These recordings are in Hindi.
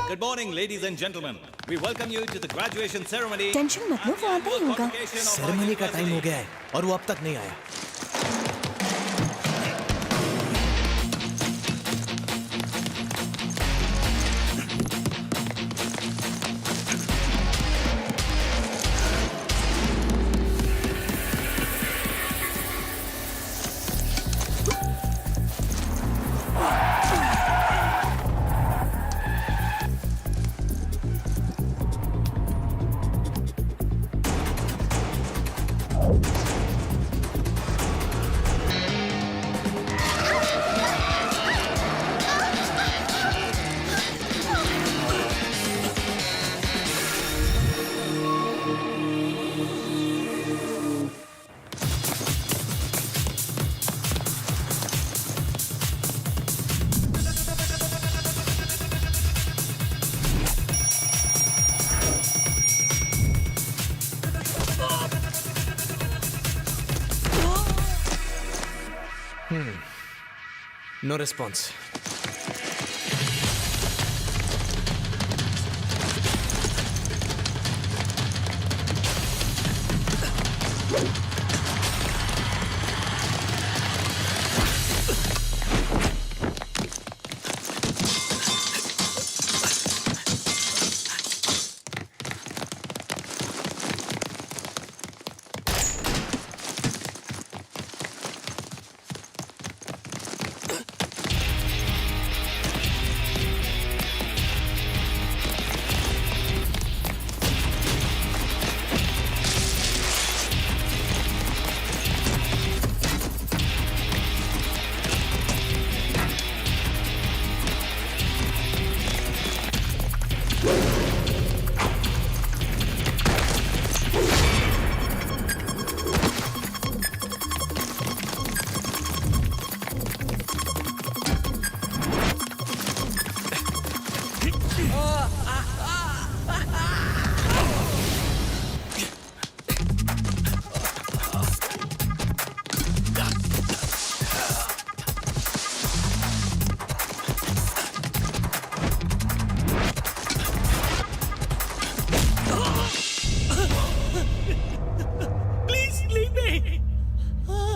Good morning, ladies and gentlemen. We welcome you to the graduation ceremony. Tension मत लो, वो आता ही होगा। सेरेमनी का टाइम हो गया है और वो अब तक नहीं आया। No response.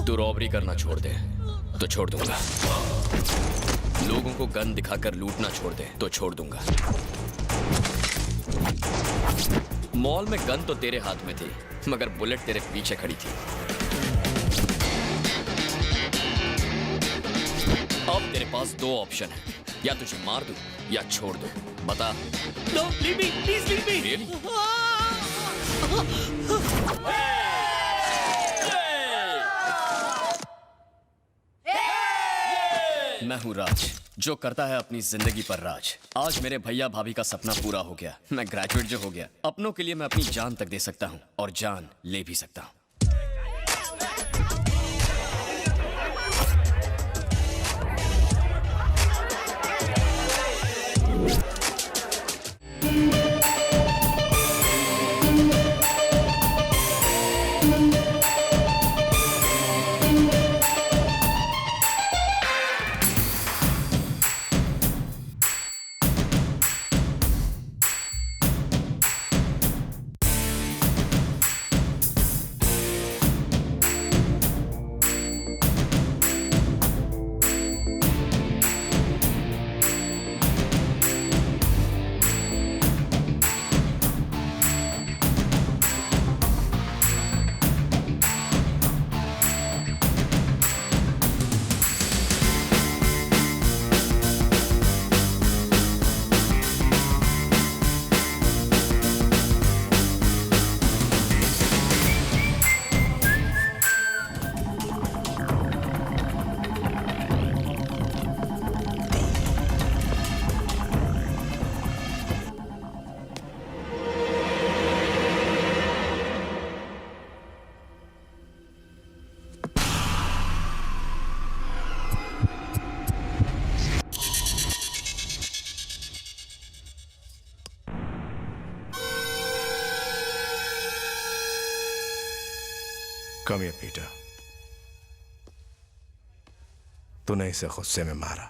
तू रॉबरी करना छोड़ दे तो छोड़ दूंगा। लोगों को गन दिखाकर लूटना छोड़ दे तो छोड़ दूंगा। मॉल में गन तो तेरे हाथ में थी, मगर बुलेट तेरे पीछे खड़ी थी। अब तेरे पास दो ऑप्शन है, या तुझे मार दूं या छोड़ दूं। बता। No, leave me, please leave me. Really? मैं हूँ राज, जो करता है अपनी जिंदगी पर राज। आज मेरे भैया भाभी का सपना पूरा हो गया। मैं ग्रेजुएट जो हो गया, अपनों के लिए मैं अपनी जान तक दे सकता हूँ और जान ले भी सकता हूँ। Come here, Peter. तूने इसे गुस्से में मारा।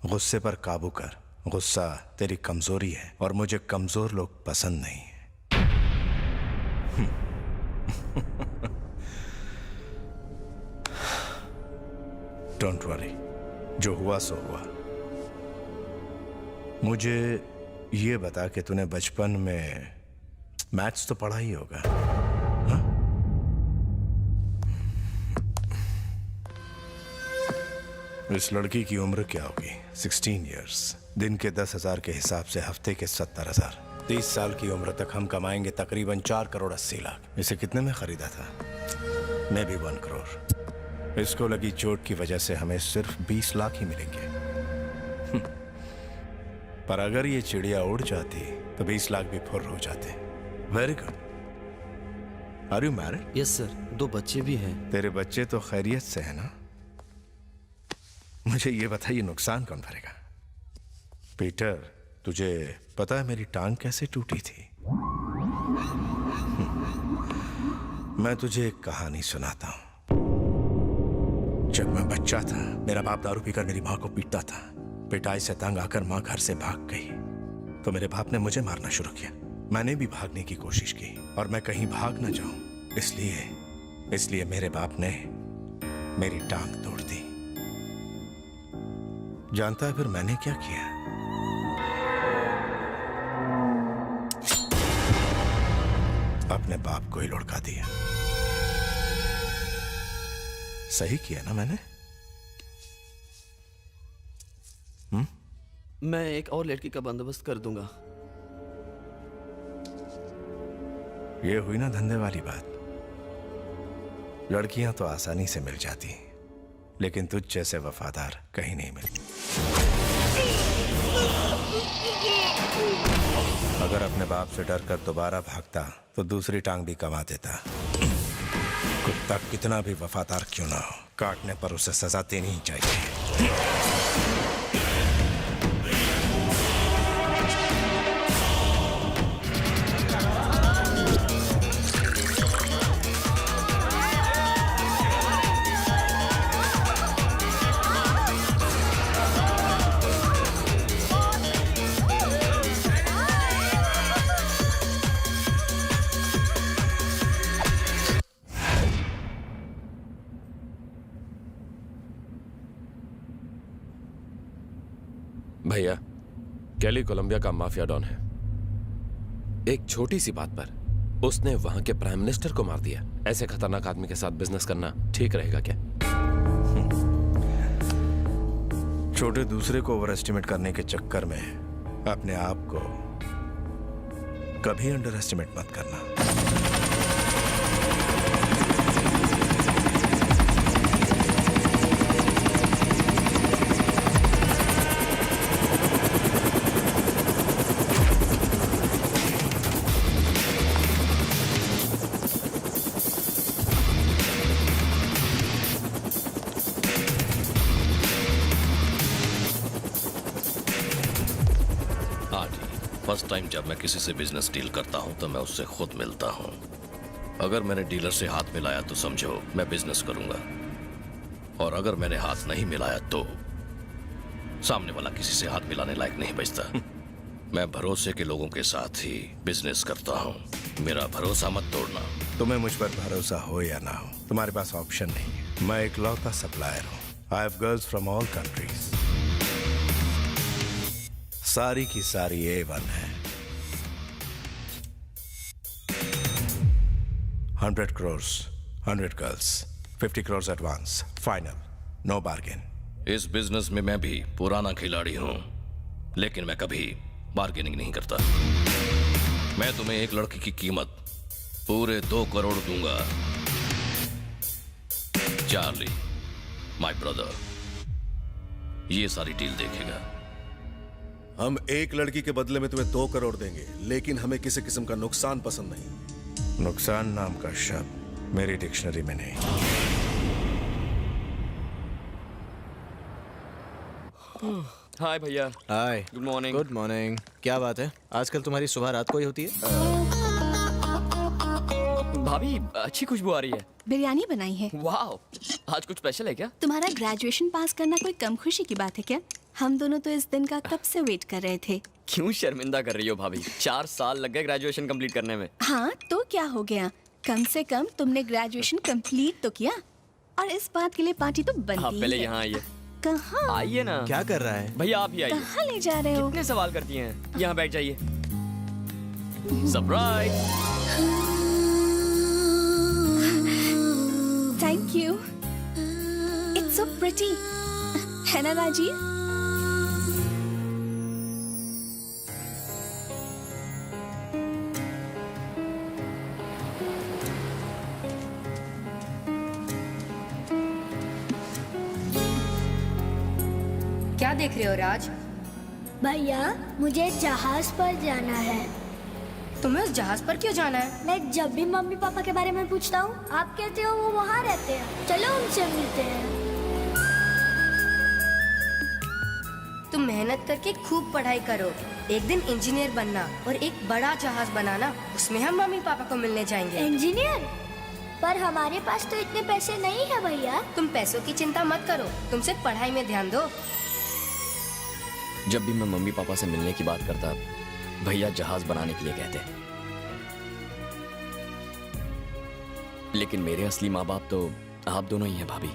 गुस्से पर काबू कर गुस्सा तेरी कमजोरी है और मुझे कमजोर लोग पसंद नहीं है। डोंट वरी, जो हुआ सो हुआ। मुझे ये बता कि तूने बचपन में मैथ्स तो पढ़ा ही होगा, हाँ? इस लड़की की उम्र क्या होगी? 16 इयर्स। दिन के 10,000 के हिसाब से हफ्ते के 70,000। 30 साल की उम्र तक हम कमाएंगे तकरीबन 4 करोड़ 80 लाख। इसे कितने में खरीदा था? मैं भी 1 करोड़। इसको लगी चोट की वजह से हमें सिर्फ 20 लाख ही मिलेंगे। पर अगर ये चिड़िया उड़ जाती तो 20 लाख भी फुर्र हो जाते। Very good. Are you married? Yes sir, 2 बच्चे भी हैं। तेरे बच्चे तो खैरियत से है ना? मुझे ये बताइए, नुकसान कौन भरेगा? पीटर, तुझे पता है मेरी टांग कैसे टूटी थी? मैं तुझे एक कहानी सुनाता हूं। जब मैं बच्चा था, मेरा बाप दारू पीकर मेरी मां को पीटता था। पिटाई से तंग आकर मां घर से भाग गई तो मेरे बाप ने मुझे मारना शुरू किया। मैंने भी भागने की कोशिश की और मैं कहीं भाग न जाऊं, इसलिए मेरे बाप ने मेरी टांग तोड़ दी। जानता है फिर मैंने क्या किया? अपने बाप को ही लुढ़का दिया। सही किया ना मैंने? मैं एक और लड़की का बंदोबस्त कर दूंगा। ये हुई ना धंधे वाली बात। लड़कियां तो आसानी से मिल जाती, लेकिन तुझ जैसे वफादार कहीं नहीं मिलती। अगर अपने बाप से डरकर दोबारा भागता तो दूसरी टांग भी कमा देता। कुत्ता कितना भी वफादार क्यों ना हो, काटने पर उसे सजा देनी ही चाहिए। भैया, कैली कोलंबिया का माफिया डॉन है। एक छोटी सी बात पर उसने वहां के प्राइम मिनिस्टर को मार दिया। ऐसे खतरनाक आदमी के साथ बिजनेस करना ठीक रहेगा क्या? छोटे दूसरे को ओवर एस्टिमेट करने के चक्कर में अपने आप को कभी अंडर एस्टिमेट मत करना। फर्स्ट टाइम जब मैं किसी से बिजनेस डील करता हूं तो मैं उससे खुद मिलता हूं। अगर मैंने डीलर से हाथ मिलाया तो समझो मैं बिजनेस करूंगा, और अगर मैंने हाथ नहीं मिलाया तो सामने वाला किसी से हाथ मिलाने लायक नहीं बचता। मैं भरोसे के लोगों के साथ ही बिजनेस करता हूं। मेरा भरोसा मत तोड़ना। तुम्हें मुझ पर भरोसा हो या ना हो, तुम्हारे पास ऑप्शन नहीं है। मैं एक लौता सप्लायर हूं। I have girls from all countries. सारी की सारी A1 है। 100 crores, 100 girls, 50 crores advance, final, no bargain. इस बिजनेस में मैं भी पुराना खिलाड़ी हूं, लेकिन मैं कभी बार्गेनिंग नहीं करता। मैं तुम्हें एक लड़की की कीमत पूरे 2 करोड़ दूंगा। चार्ली, माय ब्रदर, ये सारी डील देखेगा। हम एक लड़की के बदले में तुम्हें 2 करोड़ देंगे, लेकिन हमें किसी किस्म का नुकसान पसंद नहीं। नुकसान नाम का शब्द मेरी डिक्शनरी में नहीं। हाय भैया। Hi. Good morning. Good morning. क्या बात है, आजकल तुम्हारी सुबह रात को ही होती है? भाभी, अच्छी खुशबू आ रही है। बिरयानी बनाई है। वाह, आज कुछ स्पेशल है क्या? तुम्हारा ग्रेजुएशन पास करना कोई कम खुशी की बात है क्या? हम दोनों तो इस दिन का कब से वेट कर रहे थे। क्यों शर्मिंदा कर रही हो भाभी? 4 साल लग गए ग्रेजुएशन कंप्लीट करने में। हाँ तो क्या हो गया, कम से कम तुमने ग्रेजुएशन कंप्लीट तो किया, और इस बात के लिए पार्टी तो आप बनती पहले ही है। यहाँ आइए। कहाँ? आइए ना। क्या कर रहा है? भैया आप ही आइए। कहाँ ले जा रहे हो? कितने सवाल करती हैं? यहाँ बैठ जाइए। Surprise. Thank you, it's so pretty, है ना राजीव? क्या देख रहे हो राज? भैया मुझे जहाज पर जाना है। तुम्हें उस जहाज पर क्यों जाना है? मैं जब भी मम्मी पापा के बारे में पूछता हूँ, आप कहते हो वो वहाँ रहते हैं। चलो उनसे मिलते हैं। तुम मेहनत करके खूब पढ़ाई करो, एक दिन इंजीनियर बनना और एक बड़ा जहाज बनाना, उसमें हम मम्मी पापा को मिलने जाएंगे। इंजीनियर? पर हमारे पास तो इतने पैसे नहीं है भैया। तुम पैसों की चिंता मत करो, तुम सिर्फ पढ़ाई में ध्यान दो। जब भी मैं मम्मी पापा से मिलने की बात करता, भैया जहाज बनाने के लिए कहते। लेकिन मेरे असली माँ बाप तो आप दोनों ही हैं भाभी।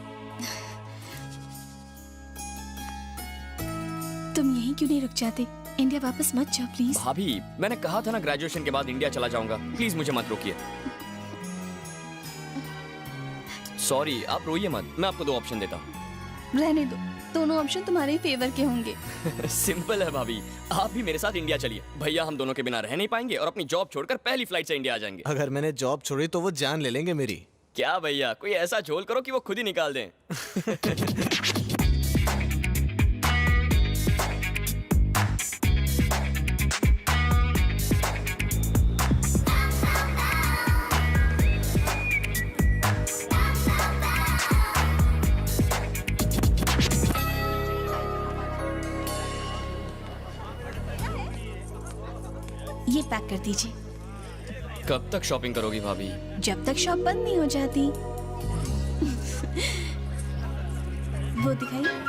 तुम यहीं क्यों नहीं रुक जाते? इंडिया वापस मत जाओ प्लीज। भाभी मैंने कहा था ना ग्रेजुएशन के बाद इंडिया चला जाऊंगा, प्लीज मुझे मत रोकिए। सॉरी, आप रोइए मत, मैं आपको 2 ऑप्शन देता हूँ। रहने दो, दोनों ऑप्शन तुम्हारे ही फेवर के होंगे। सिंपल है भाभी, आप भी मेरे साथ इंडिया चलिए। भैया हम दोनों के बिना रह नहीं पाएंगे और अपनी जॉब छोड़कर पहली फ्लाइट से इंडिया आ जाएंगे। अगर मैंने जॉब छोड़ी तो वो जान ले लेंगे मेरी। क्या भैया, कोई ऐसा झोल करो कि वो खुद ही निकाल दें। ये पैक कर दीजिए। कब तक शॉपिंग करोगी भाभी? जब तक शॉप बंद नहीं हो जाती। वो दिखाइए।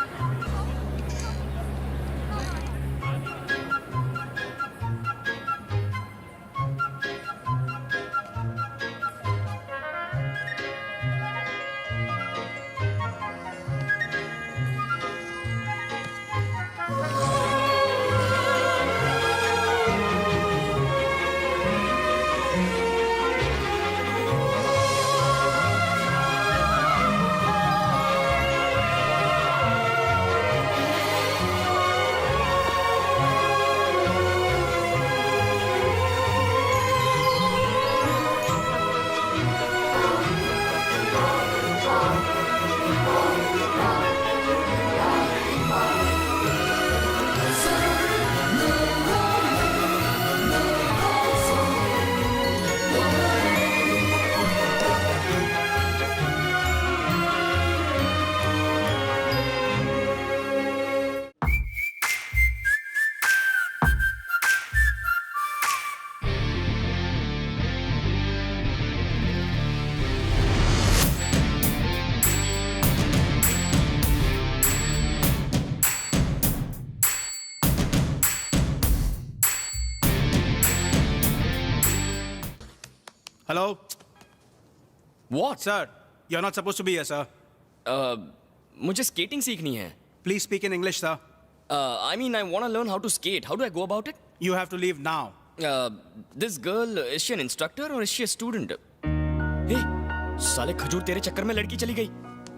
Hello, What? sir. You're not supposed to be here, sir. मुझे स्केटिंग सीखनी है। Please speak in English, sir. I mean, I want to learn how to skate. How do I go about it? You have to leave now. This girl, is she an instructor or is she a student? Hey, साले खजूर तेरे चक्कर में लड़की चली गई।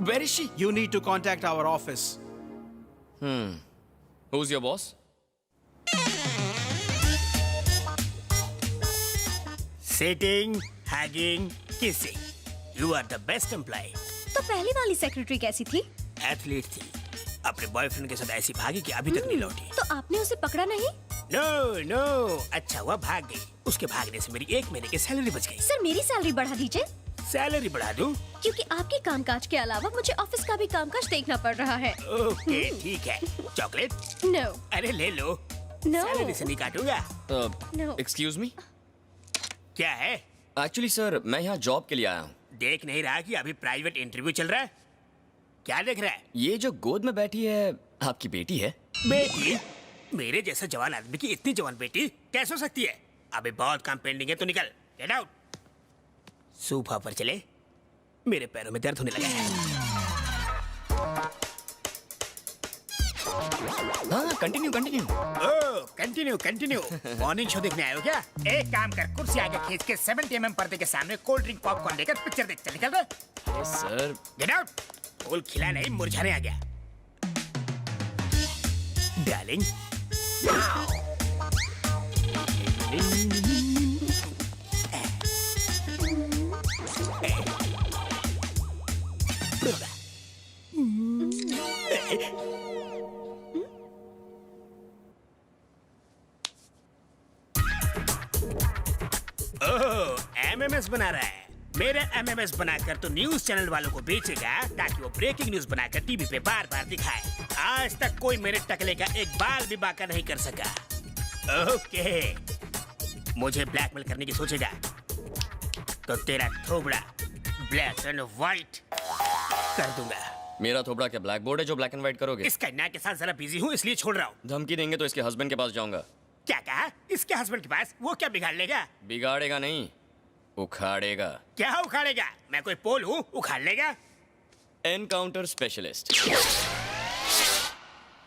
Where is she? You need to contact our office. Who's your boss? Sitting, hugging, kissing. You are the best employee. तो पहली वाली सेक्रेटरी कैसी थी? एथलीट थी, अपने बॉयफ्रेंड के साथ ऐसी भागी कि अभी तक नहीं लौटी। तो आपने उसे पकड़ा नहीं? नो नो, अच्छा हुआ भाग गई। उसके भागने से मेरी 1 महीने की सैलरी बच गई। सर मेरी सैलरी बढ़ा दीजिए। सैलरी बढ़ा दूं? क्योंकि आपके कामकाज के अलावा मुझे ऑफिस का भी कामकाज देखना पड़ रहा है। ओके ठीक है। चॉकलेट? नो अरे ले लो। नो सैलरी से नहीं काटूंगा। नो। Excuse me? क्या है? Actually, sir, मैं यहाँ जॉब के लिए आया हूँ। देख नहीं रहा कि अभी प्राइवेट इंटरव्यू चल रहा है? क्या देख रहा है? ये जो गोद में बैठी है, आपकी बेटी है? बेटी? मेरे जैसा जवान आदमी की इतनी जवान बेटी कैसे हो सकती है? अभी बहुत काम पेंडिंग है, तो निकल, गेट आउट। सोफा पर चले, मेरे पैरों में दर्द होने लगा है। हाँ, कंटिन्यू कंटिन्यू। ओह, कंटिन्यू। मॉर्निंग शो देखने आए हो क्या? एक काम कर, कुर्सी आगे खींच के 70 mm पर्दे के सामने कोल्ड ड्रिंक पॉपकॉर्न लेकर पिक्चर देख चल, निकल रहे। अरे सर, गेट आउट। फूल खिला नहीं, मुरझाने आ गया। डार्लिंग, एमएमएस बना रहा है। मेरा एमएमएस बनाकर तो न्यूज चैनल वालों को बेचेगा ताकि वो ब्रेकिंग न्यूज बनाकर टीवी पे बार बार दिखाए। आज तक कोई मेरे टकले का एक बाल भी बाका नहीं कर सका। ओके, मुझे ब्लैकमेल करने की सोचेगा तो तेरा थोबड़ा ब्लैक एंड व्हाइट कर दूंगा। मेरा थोबड़ा क्या ब्लैक बोर्ड है जो ब्लैक एंड व्हाइट करोगे? इस कन्या के साथ जरा बिजी हूँ इसलिए छोड़ रहा हूँ। धमकी देंगे तो इसके हस्बैंड के पास जाऊंगा। क्या कहा? इसके हस्बैंड के पास? वो क्या बिगाड़ लेगा? बिगाड़ेगा नहीं, उखाड़ेगा। क्या उखाड़ेगा? मैं कोई पोल हूँ, उखाड़ लेगा? एनकाउंटर स्पेशलिस्ट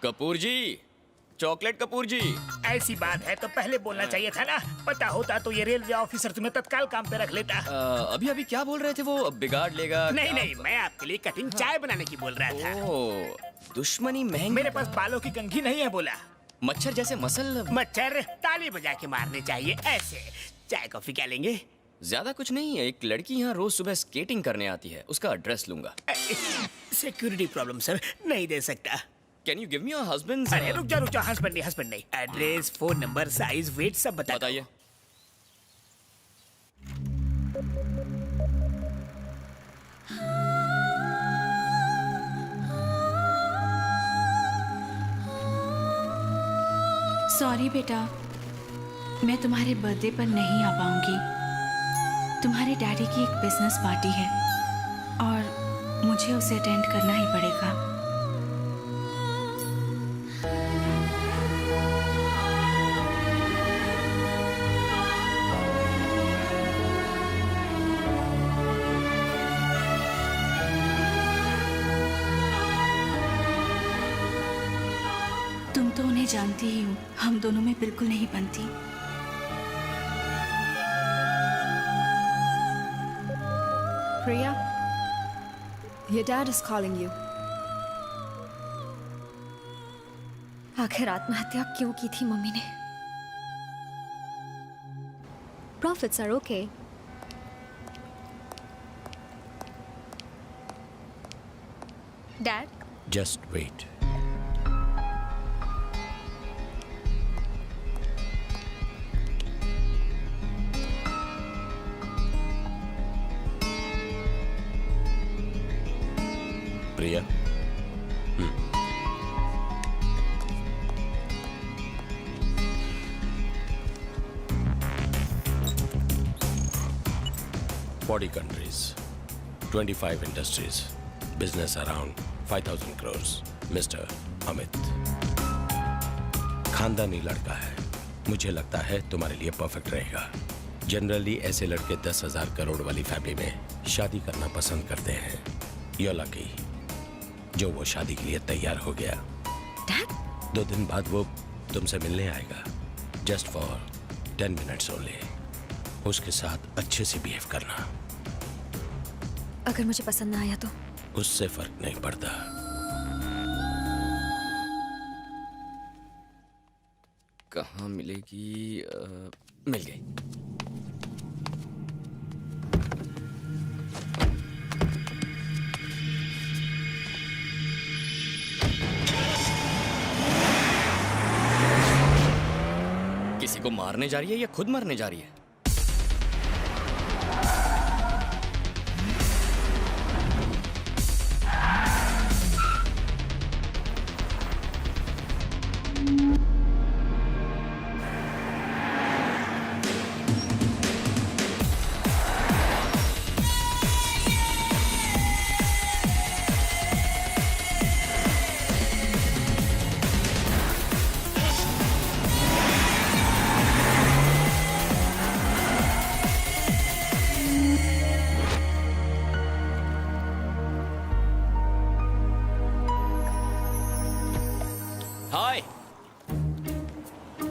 कपूर जी, चॉकलेट कपूर जी। ऐसी बात है तो पहले बोलना चाहिए था ना। पता होता तो ये रेलवे ऑफिसर तुम्हें तत्काल काम पे रख लेता। अभी क्या बोल रहे थे वो? बिगाड़ लेगा? नहीं, मैं आपके लिए कटिंग चाय बनाने की बोल रहा था। ओह, दुश्मनी महंगी। मेरे पास बालों की कंघी नहीं है बोला। मच्छर जैसे मसल। मच्छर ताली बजा के मारने चाहिए ऐसे। चाय कॉफी क्या लेंगे? ज्यादा कुछ नहीं है, एक लड़की यहाँ रोज सुबह स्केटिंग करने आती है, उसका एड्रेस लूंगा। सिक्योरिटी प्रॉब्लम सर, नहीं दे सकता। Can you give me your husband? अरे रुक जा, हस्बैंड नहीं। Address, phone number, size, weight सब बताइए। सॉरी बेटा, मैं तुम्हारे बर्थडे पर नहीं आ पाऊंगी। तुम्हारे डैडी की एक बिजनेस पार्टी है और मुझे उसे अटेंड करना ही पड़ेगा। तुम तो उन्हें जानती ही हो, हम दोनों में बिल्कुल नहीं बनती। Priya, your dad is calling you. आखिर आत्महत्या क्यों की थी मम्मी ने? Profits are okay. Dad? Just wait. Priya, Forty countries, 25 industries, business around 5,000 crores. Mr. Amit, खानदानी लड़का है, मुझे लगता है तुम्हारे लिए परफेक्ट रहेगा। जनरली ऐसे लड़के 10,000 करोड़ वाली फैमिली में शादी करना पसंद करते हैं। You're lucky, जो वो शादी के लिए तैयार हो गया। Dad? 2 दिन बाद वो तुमसे मिलने आएगा, जस्ट फॉर 10 मिनट्स ओनली। उसके साथ अच्छे से बिहेव करना। अगर मुझे पसंद ना आया तो? उससे फर्क नहीं पड़ता। कहाँ मिलेगी? मिल गई। किसी को मारने जा रही है या खुद मरने जा रही है?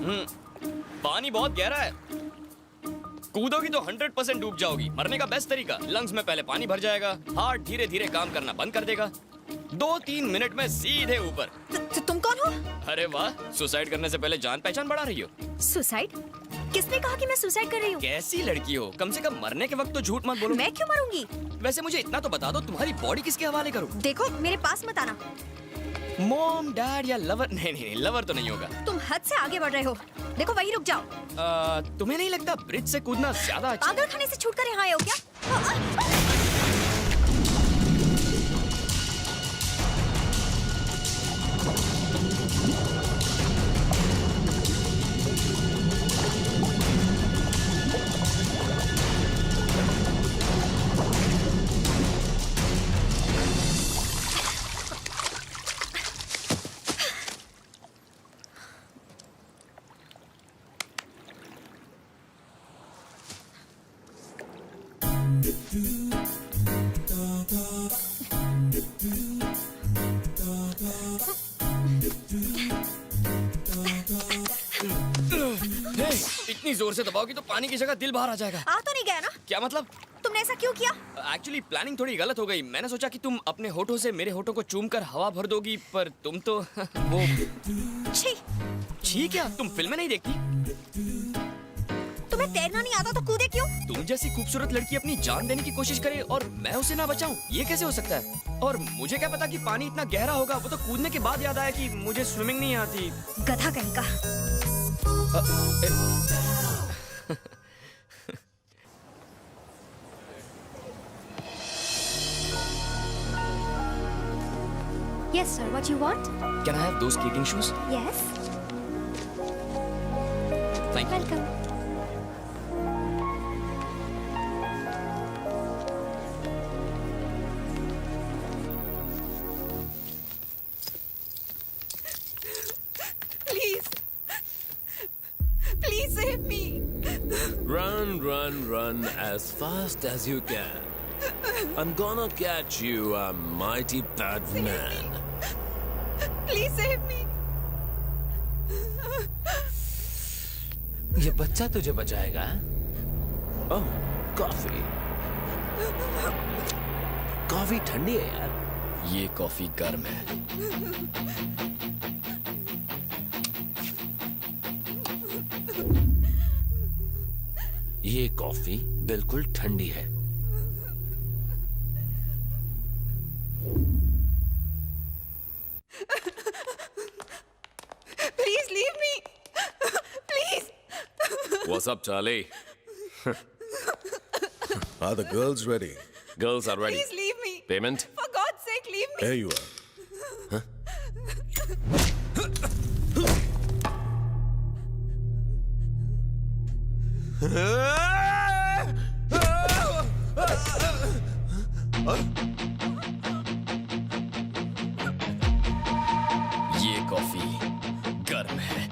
पानी बहुत गहरा है, कूदोगी तो 100% डूब जाओगी। मरने का बेस्ट तरीका, लंग्स में पहले पानी भर जाएगा, हार्ट धीरे धीरे काम करना बंद कर देगा, 2-3 मिनट में सीधे ऊपर। तुम कौन हो? अरे वाह, सुसाइड करने से पहले जान पहचान बढ़ा रही हो। सुसाइड? किसने कहा कि मैं सुसाइड कर रही हूँ? कैसी लड़की हो, कम से कम मरने के वक्त तो झूठ मत बोलो। मैं क्यों मरूंगी? वैसे मुझे इतना तो बता दो, तुम्हारी बॉडी किसके हवाले करूँ? देखो, मेरे पास मत आना। मॉम, डैड या लवर? नहीं, लवर तो नहीं होगा। तुम हद से आगे बढ़ रहे हो। देखो, वहीं रुक जाओ। तुम्हें नहीं लगता ब्रिज से कूदना ज्यादा अच्छा? पागल खाने से छूटकर यहाँ आए हो क्या? इतनी जोर से दबाओगी तो पानी की जगह दिल बाहर आ जाएगा। आ तो नहीं गया ना? क्या मतलब? तुमने ऐसा क्यों किया? एक्चुअली प्लानिंग थोड़ी गलत हो गई। मैंने सोचा कि तुम अपने होठों से मेरे होठों को चूम कर हवा भर दोगी, पर तुम तो वो छी क्या? तुम फिल्में नहीं देखती? तुम्हें तैरना नहीं आता तो कूदे क्यों? तुम जैसी खूबसूरत लड़की अपनी जान देने की कोशिश करे और मैं उसे ना बचाऊं, ये कैसे हो सकता है? और मुझे क्या पता कि पानी इतना गहरा होगा। वो तो कूदने के बाद याद आया कि मुझे स्विमिंग नहीं आती। गधा कहीं का। Yes, sir. What you want? Can I have those skating shoes? Yes. Thank you. Welcome. Please save me. Run as fast as you can. I'm gonna catch you, a mighty bad man. Please save me. ये बच्चा तुझे बचाएगा? ओह, कॉफी। कॉफी ठंडी है यार। ये कॉफी गर्म है। ये कॉफी बिल्कुल ठंडी है। Please leave me. Please. What's up, Charlie? Are the girls ready? Girls are ready. Please leave me. Payment? For God's sake, leave me. Here you are. ये कॉफी गर्म है।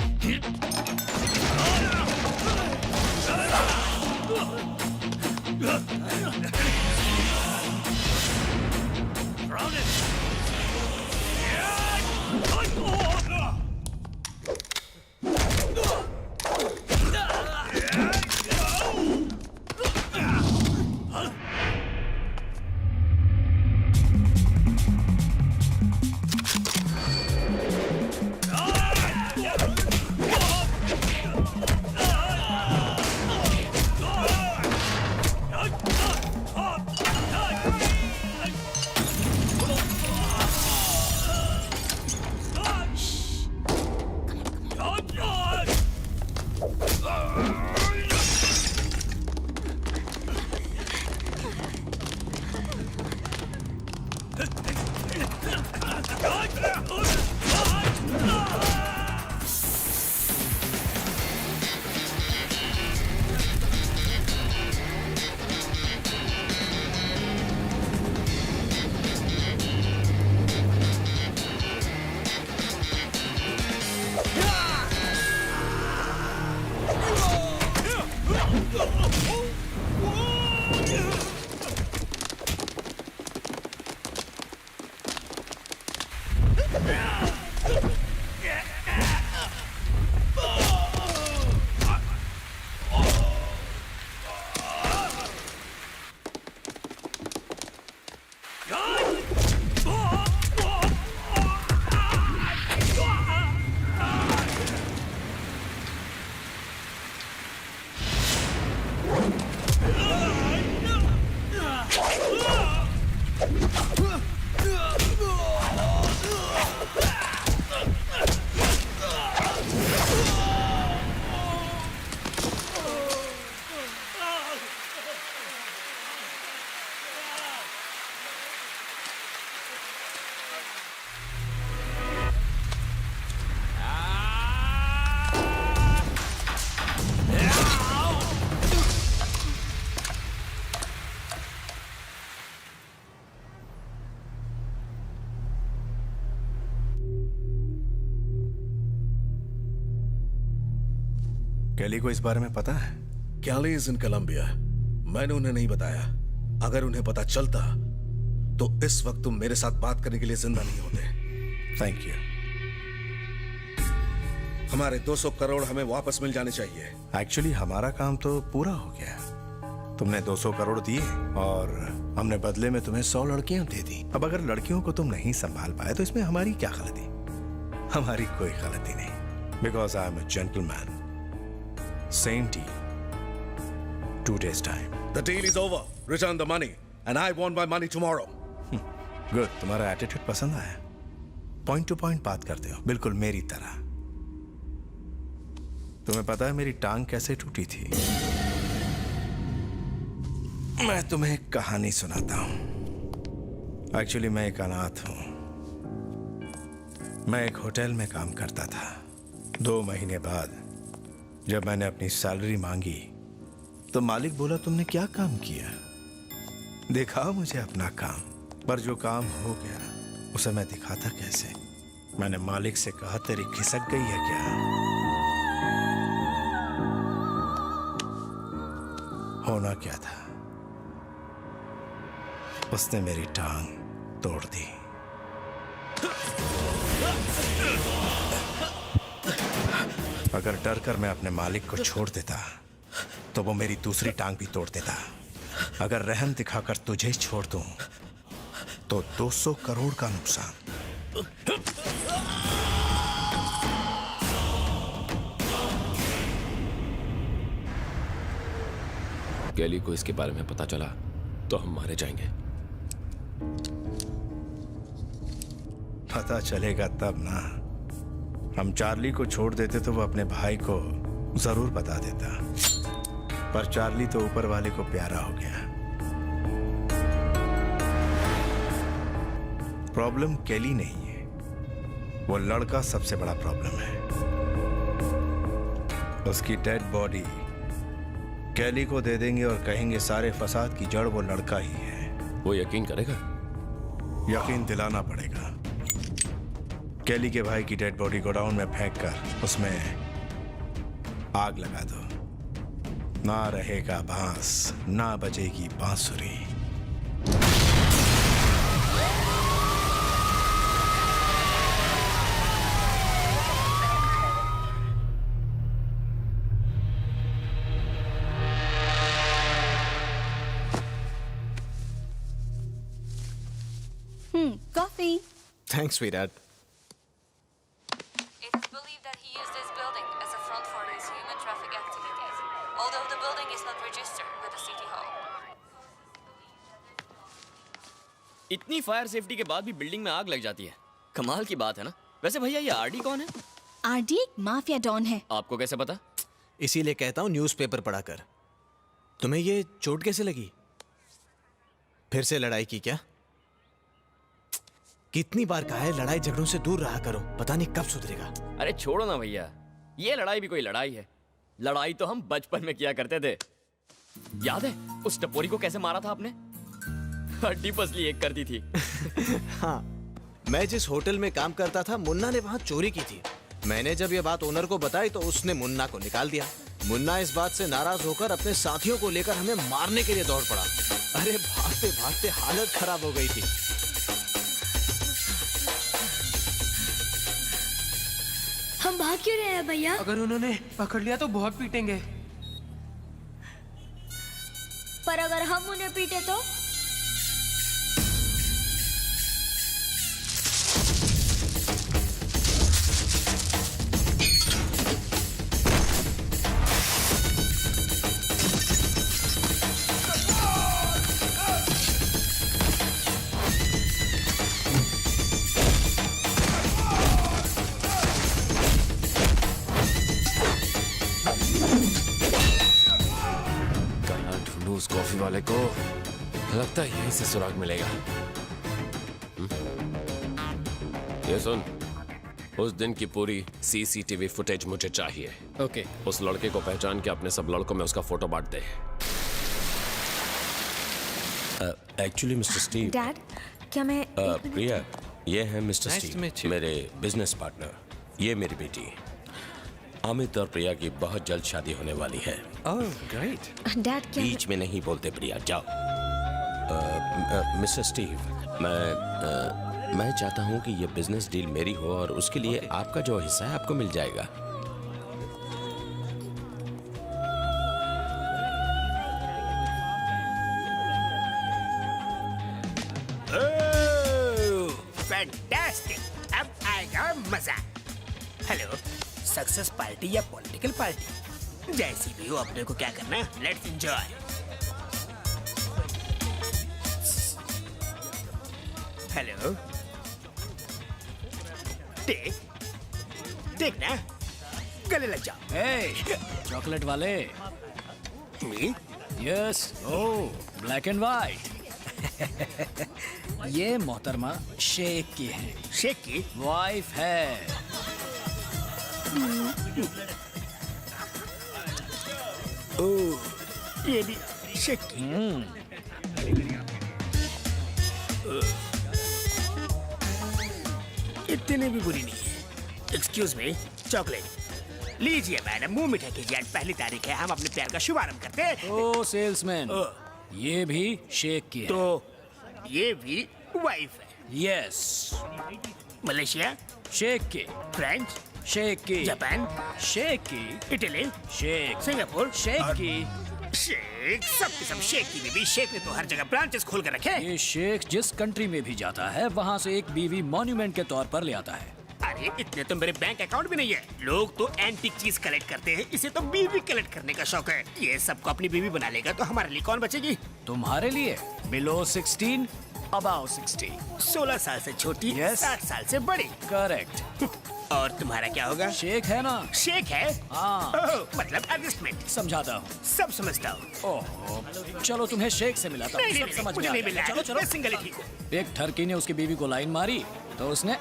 कैली को इस बारे में पता है? कैली इज इन कोलंबिया। मैंने उन्हें नहीं बताया। अगर उन्हें पता चलता तो इस वक्त तुम मेरे साथ बात करने के लिए जिंदा नहीं होते। Thank you. हमारे 200 करोड़ हमें वापस मिल जाने चाहिए। एक्चुअली हमारा काम तो पूरा हो गया। तुमने 200 करोड़ दिए और हमने बदले में तुम्हें 100 लड़कियां दे दी। अब अगर लड़कियों को तुम नहीं संभाल पाए तो इसमें हमारी क्या गलती? हमारी कोई गलती नहीं। Because I am a gentleman. Same deal, 2 days time. The deal is over. Return the money, and I want my money tomorrow. Good, तुम्हारा एटीट्यूड पसंद आया। पॉइंट टू पॉइंट बात करते हो, बिल्कुल मेरी तरह। तुम्हें पता है मेरी टांग कैसे टूटी थी? मैं तुम्हें एक कहानी सुनाता हूं। एक्चुअली मैं एक अनाथ हूं। मैं एक होटल में काम करता था। 2 महीने बाद जब मैंने अपनी सैलरी मांगी तो मालिक बोला, तुमने क्या काम किया? दिखाओ मुझे अपना काम। पर जो काम हो गया उसे मैं दिखाता कैसे? मैंने मालिक से कहा, तेरी खिसक गई है क्या? होना क्या था? उसने मेरी टांग तोड़ दी। अगर डर कर मैं अपने मालिक को छोड़ देता तो वो मेरी दूसरी टांग भी तोड़ देता। अगर रहम दिखाकर तुझे छोड़ दूं तो 200 करोड़ का नुकसान। कैली को इसके बारे में पता चला तो हम मारे जाएंगे। पता चलेगा तब ना। हम चार्ली को छोड़ देते तो वो अपने भाई को जरूर बता देता। पर चार्ली तो ऊपर वाले को प्यारा हो गया। प्रॉब्लम कैली नहीं है, वो लड़का सबसे बड़ा प्रॉब्लम है। उसकी डेड बॉडी कैली को दे देंगे और कहेंगे सारे फसाद की जड़ वो लड़का ही है। वो यकीन करेगा? यकीन दिलाना पड़ेगा। कैली के भाई की डेड बॉडी गोडाउन में फेंक कर उसमें आग लगा दो। ना रहेगा बांस, ना बजेगी बांसुरी। Coffee. Thanks, sweetheart. It is believed that he used this building as a front for his human traffic activities, although the building is not registered with the city hall. इतनी फायर सेफ्टी के बाद भी बिल्डिंग में आग लग जाती है। कमाल की बात है ना। वैसे भैया ये आरडी कौन है? आरडी एक माफिया डॉन है। आपको कैसे पता? इसीलिए कहता हूं न्यूज़पेपर पढ़ा कर। तुम्हें ये चोट कैसे लगी? फिर से लड़ाई की क्या? कितनी बार कहा है लड़ाई झगड़ों से दूर रहा करो, पता नहीं कब सुधरेगा। अरे छोड़ो ना भैया, ये लड़ाई भी कोई लड़ाई है। लड़ाई तो हम बचपन में किया करते थे। याद है उस टपोरी को कैसे मारा था आपने? हड्डी पसली एक करती थी। हाँ, मैं जिस होटल में काम करता था मुन्ना ने वहां चोरी की थी। मैंने जब ये बात ओनर को बताई तो उसने मुन्ना को निकाल दिया। मुन्ना इस बात से नाराज होकर अपने साथियों को लेकर हमें मारने के लिए दौड़ पड़ा। अरे भागते भागते हालत खराब हो गई थी। हम भाग क्यों रहे हैं भैया? अगर उन्होंने पकड़ लिया तो बहुत पीटेंगे। पर अगर हम उन्हें पीटे तो? उस कॉफी वाले को लगता है यहीं से सुराग मिलेगा। ये सुन, उस दिन की पूरी सीसीटीवी फुटेज मुझे चाहिए। ओके। उस लड़के को पहचान के अपने सब लड़कों में उसका फोटो बांट दे। Actually mister Steve. डैड, क्या मैं प्रिया, ये है mister Nice to Steve, meet you. मेरे बिजनेस पार्टनर। ये मेरी बेटी। अमित और प्रिया की बहुत जल्द शादी होने वाली है। Oh great. डैड क्या बीच में नहीं बोलते प्रिया, जाओ। मिस्टर स्टीव, मैं चाहता हूँ कि ये बिजनेस डील मेरी हो और उसके लिए आपका जो हिस्सा है आपको मिल जाएगा। फैंटास्टिक, अब आएगा मजा। हेलो, सक्सेस पार्टी या पॉलिटिकल पार्टी, जैसी भी हो अपने को क्या करना, लेट्स एंजॉय। हेलो, टेक ना, गले लग जाओ। हे, चॉकलेट वाले। Me? Yes, oh, black and white. ये मोहतरमा शेख की है। शेख की वाइफ है। ओह, ये भी शेख की। इतने भी बुरी नहीं है। एक्सक्यूज मी, चॉकलेट लीजिए मैडम, मुंह मीठा कीजिए। आज पहली तारीख है, हम अपने प्यार का शुभारंभ करते हैं। ओ सेल्समैन, ये भी शेख की है। तो ये भी वाइफ है। यस। मलेशिया शेख की। फ्रेंच शेख की। जापान शेख की। इटली शेख। सिंगापुर शेख की। शेख, सब के सब शेख की बीवी। शेख ने तो हर जगह ब्रांचेस खोल कर रखे। ये शेख जिस कंट्री में भी जाता है वहाँ से एक बीवी मॉन्यूमेंट के तौर पर ले आता है। अरे इतने तो मेरे बैंक अकाउंट भी नहीं है। लोग तो एंटीक चीज कलेक्ट करते हैं, इसे तो बीवी कलेक्ट करने का शौक है। ये सबको अपनी बीवी बना लेगा तो हमारे लिए कौन बचेगी? तुम्हारे लिए बिलो 16, अबाउ 60। 16 साल से छोटी, Yes. 60 साल से बड़ी। करेक्ट। और तुम्हारा क्या होगा? शेख है ना? शेख है? हाँ। मतलब एडजस्टमेंट। समझाता हूँ। सब समझता हूँ। ओह, चलो तुम्हें शेख से मिलाता हूँ। नहीं, सब नहीं, समझ मुझे में आ नहीं गया। मिला है। चलो चलो। मैं सिंगल ही ठीक हूँ। एक ठरकी ने उसकी बीवी को लाइन मारी तो उसने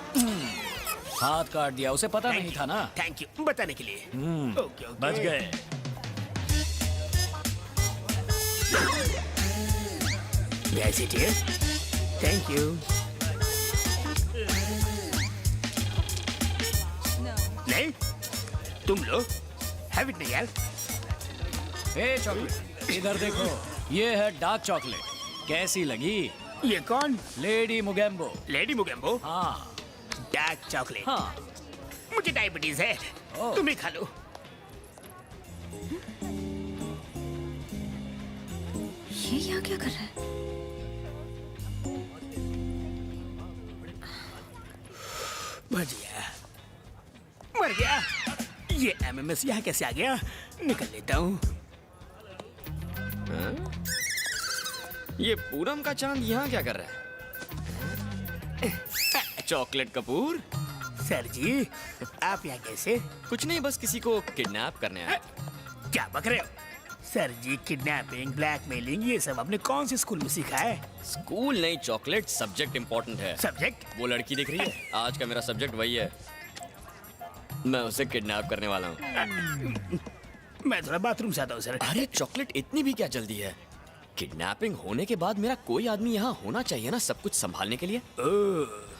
हाथ काट दिया। उसे पता नहीं था ना। थैंक यू बताने के लिए। Okay, okay. बच गए। Yes, it is. Thank you. नहीं, तुम लो। Have it, निकाल। ए चॉकलेट, इधर देखो। ये है डार्क चॉकलेट। कैसी लगी? ये कौन? लेडी मुगेम्बो। लेडी मुगेम्बो? हाँ। Dark chocolate. हाँ। मुझे डायबिटीज है, तुम ही खा लो। ये यहाँ क्या कर रहा है? बच गया, मर गया। ये एमएमएस यहाँ कैसे आ गया? निकल लेता हूँ। ये पूरम का चांद यहाँ क्या कर रहा है? चॉकलेट कपूर। सर जी, आप यहाँ कैसे? कुछ नहीं, बस किसी को किडनैप करने आया। क्या बक रहे हो? सर जी, किडनैपिंग, ब्लैकमेलिंग, ये सब आपने कौन से स्कूल में सीखा है? स्कूल नहीं चॉकलेट, सब्जेक्ट इंपॉर्टेंट है। सब्जेक्ट? वो लड़की दिख रही है, आज का मेरा सब्जेक्ट वही है। मैं उसे किडनैप करने वाला हूँ। मैं थोड़ा बाथरूम से आता हूँ सर। अरे चॉकलेट, इतनी भी क्या जल्दी है? किडनैपिंग होने के बाद मेरा कोई आदमी यहाँ होना चाहिए ना, सब कुछ संभालने के लिए।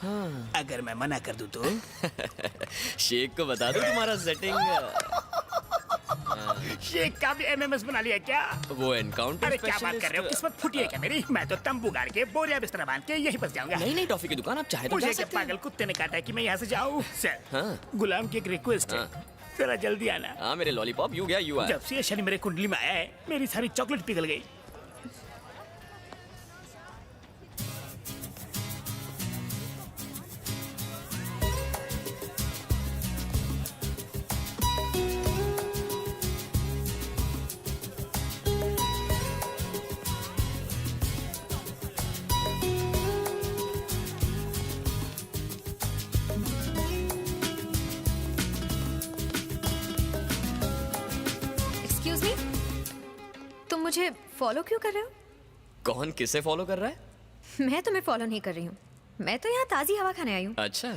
हाँ। अगर मैं मना कर दूँ तो? शेख को बता दो तुम्हारा सेटिंग। शेख का भी एमएमएस बना लिया क्या? वो एनकाउंटर अरे क्या बात कर रहे हो? किस्मत फूटी है क्या मेरी? मैं तो तंबू गाड़ के बोरिया बिस्तर बांध के यहीं बस जाऊंगा। नहीं नहीं, टॉफी की दुकान आप चाहे तो मुझे जा क्या सकते हैं। पागल कुत्ते ने काटा है कि मैं यहाँ से जाऊँ? सर, हाँ। गुलाम की एक रिक्वेस्ट है, जरा जल्दी आना। हाँ मेरे लॉलीपॉप, यू गया यू आया। जब से ये शनि मेरे कुंडली में आया है, मेरी सारी चॉकलेट पिघल गई। एक्सक्यूज मी, तुम मुझे फॉलो क्यों कर रहे हो? कौन किसे फॉलो कर रहा है? मैं तुम्हें फॉलो नहीं कर रही हूँ। मैं तो यहाँ ताज़ी हवा खाने आई हूँ। अच्छा,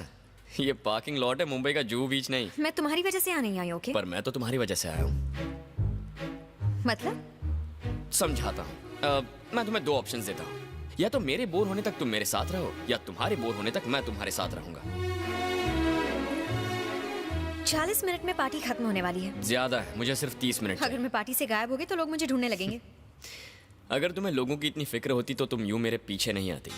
ये पार्किंग लॉट है, मुंबई का जूहू बीच नहीं। मैं तुम्हारी वजह से यहाँ नहीं आई, ओके? पर मैं तो तुम्हारी वजह से आया हूँ। मतलब? समझाता हूँ। मैं तुम्हें दो ऑप्शंस देता हूँ, या तो मेरे बोर होने तक तुम मेरे साथ रहो, या तुम्हारे बोर होने तक मैं तुम्हारे साथ रहूंगा। 40 मिनट में पार्टी खत्म होने वाली है। ज्यादा है, मुझे सिर्फ 30 मिनट अगर मैं पार्टी से गायब हो गई तो लोग मुझे ढूंढने लगेंगे। अगर तुम्हें लोगों की इतनी फिक्र होती तो तुम यूं मेरे पीछे नहीं आती।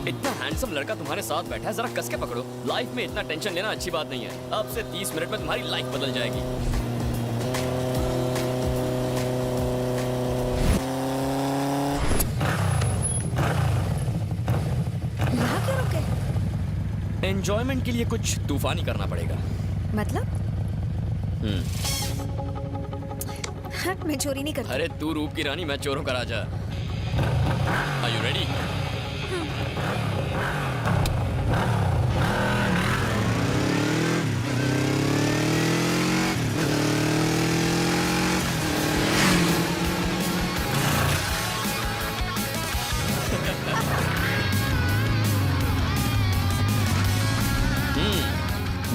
इतना हैंडसम लड़का तुम्हारे साथ बैठा है, जरा कस के पकड़ो। लाइफ में इतना टेंशन लेना अच्छी बात नहीं है। अब से 30 मिनट में तुम्हारी लाइफ बदल जाएगी। यहाँ क्यों रुके? एंजॉयमेंट के लिए कुछ तूफानी करना पड़ेगा। मतलब? हट, मैं चोरी नहीं करती। अरे तू रूप की रानी, मैं चोरों का राजा। Are you ready?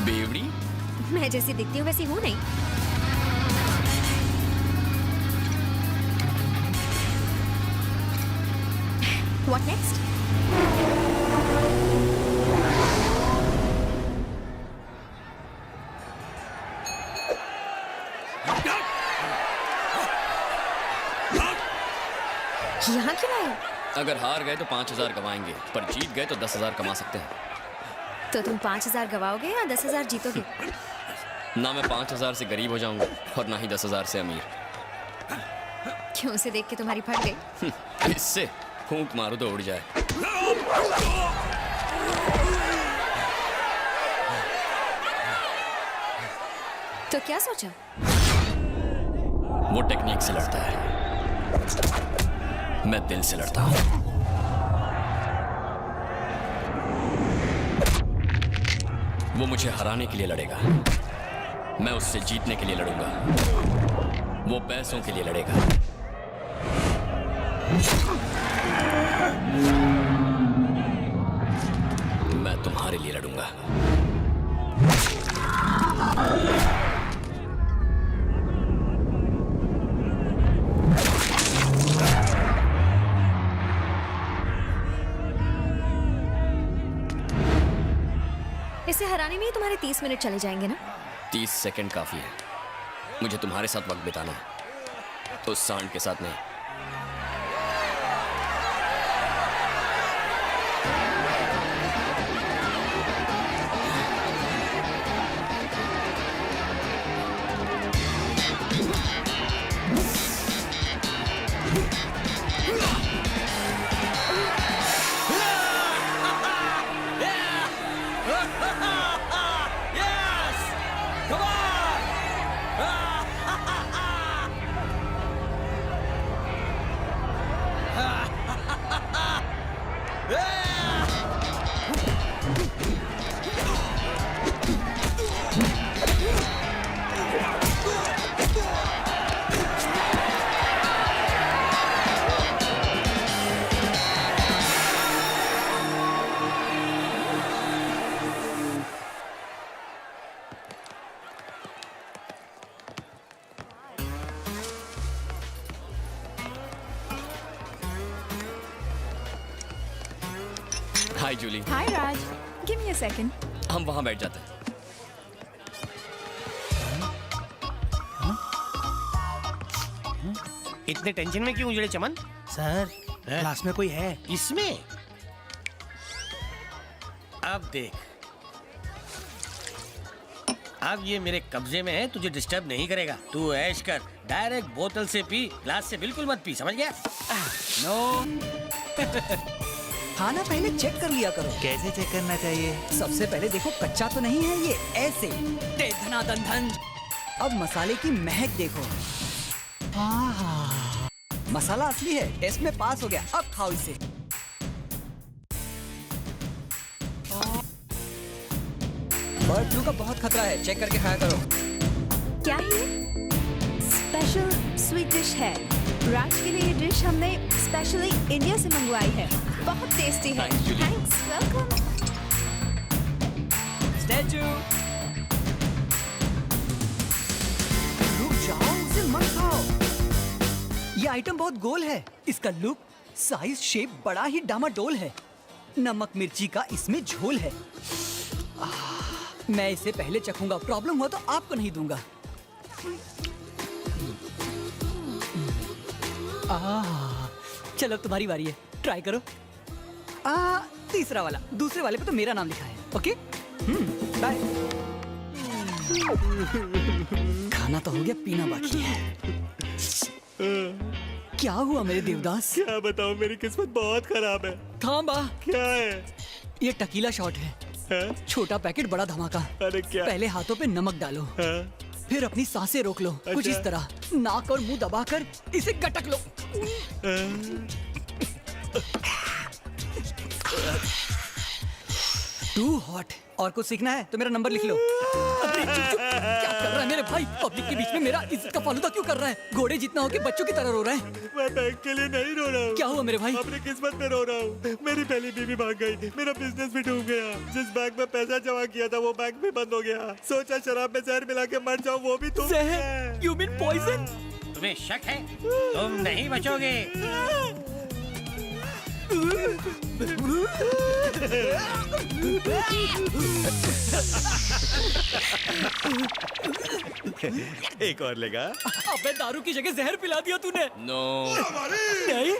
बेवड़ी, मैं जैसी दिखती हूँ वैसी हूँ नहीं। What next? यहाँ क्यों आए? अगर हार गए तो 5,000 गवाएंगे, पर जीत गए तो 10,000 कमा सकते हैं। तो तुम 5,000 गवाओगे या 10,000 जीतोगे? ना मैं 5,000 से गरीब हो जाऊंगा और ना ही 10,000 से अमीर। क्यों, उसे देख के तुम्हारी फट गई? इससे फूंक मारो तो उड़ जाए। तो क्या सोचा? वो टेक्निक से लड़ता है, मैं दिल से लड़ता हूं। वो मुझे हराने के लिए लड़ेगा, मैं उससे जीतने के लिए लड़ूंगा। वो पैसों के लिए लड़ेगा, मैं तुम्हारे लिए लड़ूंगा। इसे हराने में ही तुम्हारे 30 मिनट चले जाएंगे ना? 30 सेकंड काफी है। मुझे तुम्हारे साथ वक्त बिताना है, उस सांड के साथ नहीं। हाय जूली। हाय राज, गिव मी अ सेकंड। हम वहां बैठ जाते हैं। इतने टेंशन में क्यों उजड़े चमन? सर, क्लास में कोई है? इसमें अब देख, अब ये मेरे कब्जे में है, तुझे डिस्टर्ब नहीं करेगा। तू ऐश कर, डायरेक्ट बोतल से पी, ग्लास से बिल्कुल मत पी, समझ गया? नो खाना पहले चेक कर लिया करो। कैसे चेक करना चाहिए? सबसे पहले देखो कच्चा तो नहीं है ये, ऐसे दे धना धन धन। अब मसाले की महक देखो। मसाला असली है, टेस्ट में पास हो गया। अब खाओ इसे। बर्ड फ्लू का बहुत खतरा है, चेक करके खाया करो। क्या है ये? स्पेशल स्वीट डिश है। राज के लिए ये डिश हमने स्पेशली इंडिया से मंगवाई है। बहुत टेस्टी है। Thanks, welcome. स्टैचू। रुक जाओ, उसे मत खाओ। ये आइटम बहुत गोल है। इसका लुक, साइज, शेप बड़ा ही डामाडोल है। नमक मिर्ची का इसमें झोल है। मैं इसे पहले चखूंगा, प्रॉब्लम हुआ तो आपको नहीं दूंगा। चलो तुम्हारी बारी है, ट्राई करो। तीसरा वाला, दूसरे वाले पे तो मेरा नाम लिखा है। Okay, bye. खाना तो हो गया, पीना बाकी है। क्या हुआ मेरे देवदास? क्या बताऊं, मेरी किस्मत बहुत खराब है। थांबा। क्या है? ये टकीला शॉट है। छोटा पैकेट बड़ा धमाका। अरे क्या? पहले हाथों पे नमक डालो, फिर अपनी सांसें रोक लो। कुछ इस तरह, नाक और मुंह दबाकर इसे गटक लो। To hot. और कुछ सीखना है तो मेरा नंबर लिख लो। अरे चुप चुप, क्या कर रहा है मेरे भाई? पब्लिक के बीच में मेरा इज्जत का फालूदा क्यों कर रहा है? घोड़े जितना हो के बच्चों की तरह रो रहा है। मैं बैंक के लिए नहीं रो रहा हूँ। क्या हुआ मेरे भाई? अपनी किस्मत में रो रहा हूँ। मेरी पहली बीवी भाग गई, मेरा बिजनेस भी डूब गया। जिस बैंक में पैसा जमा किया था वो बैंक भी बंद हो गया। सोचा शराब में जहर मिला के मर जाऊँ, वो भी तुम। जहर? You mean poison? तुम्हें शक है? तुम नहीं बचोगे। एक और लेगा? अबे दारू की जगह जहर पिला दिया तूने। नो नहीं,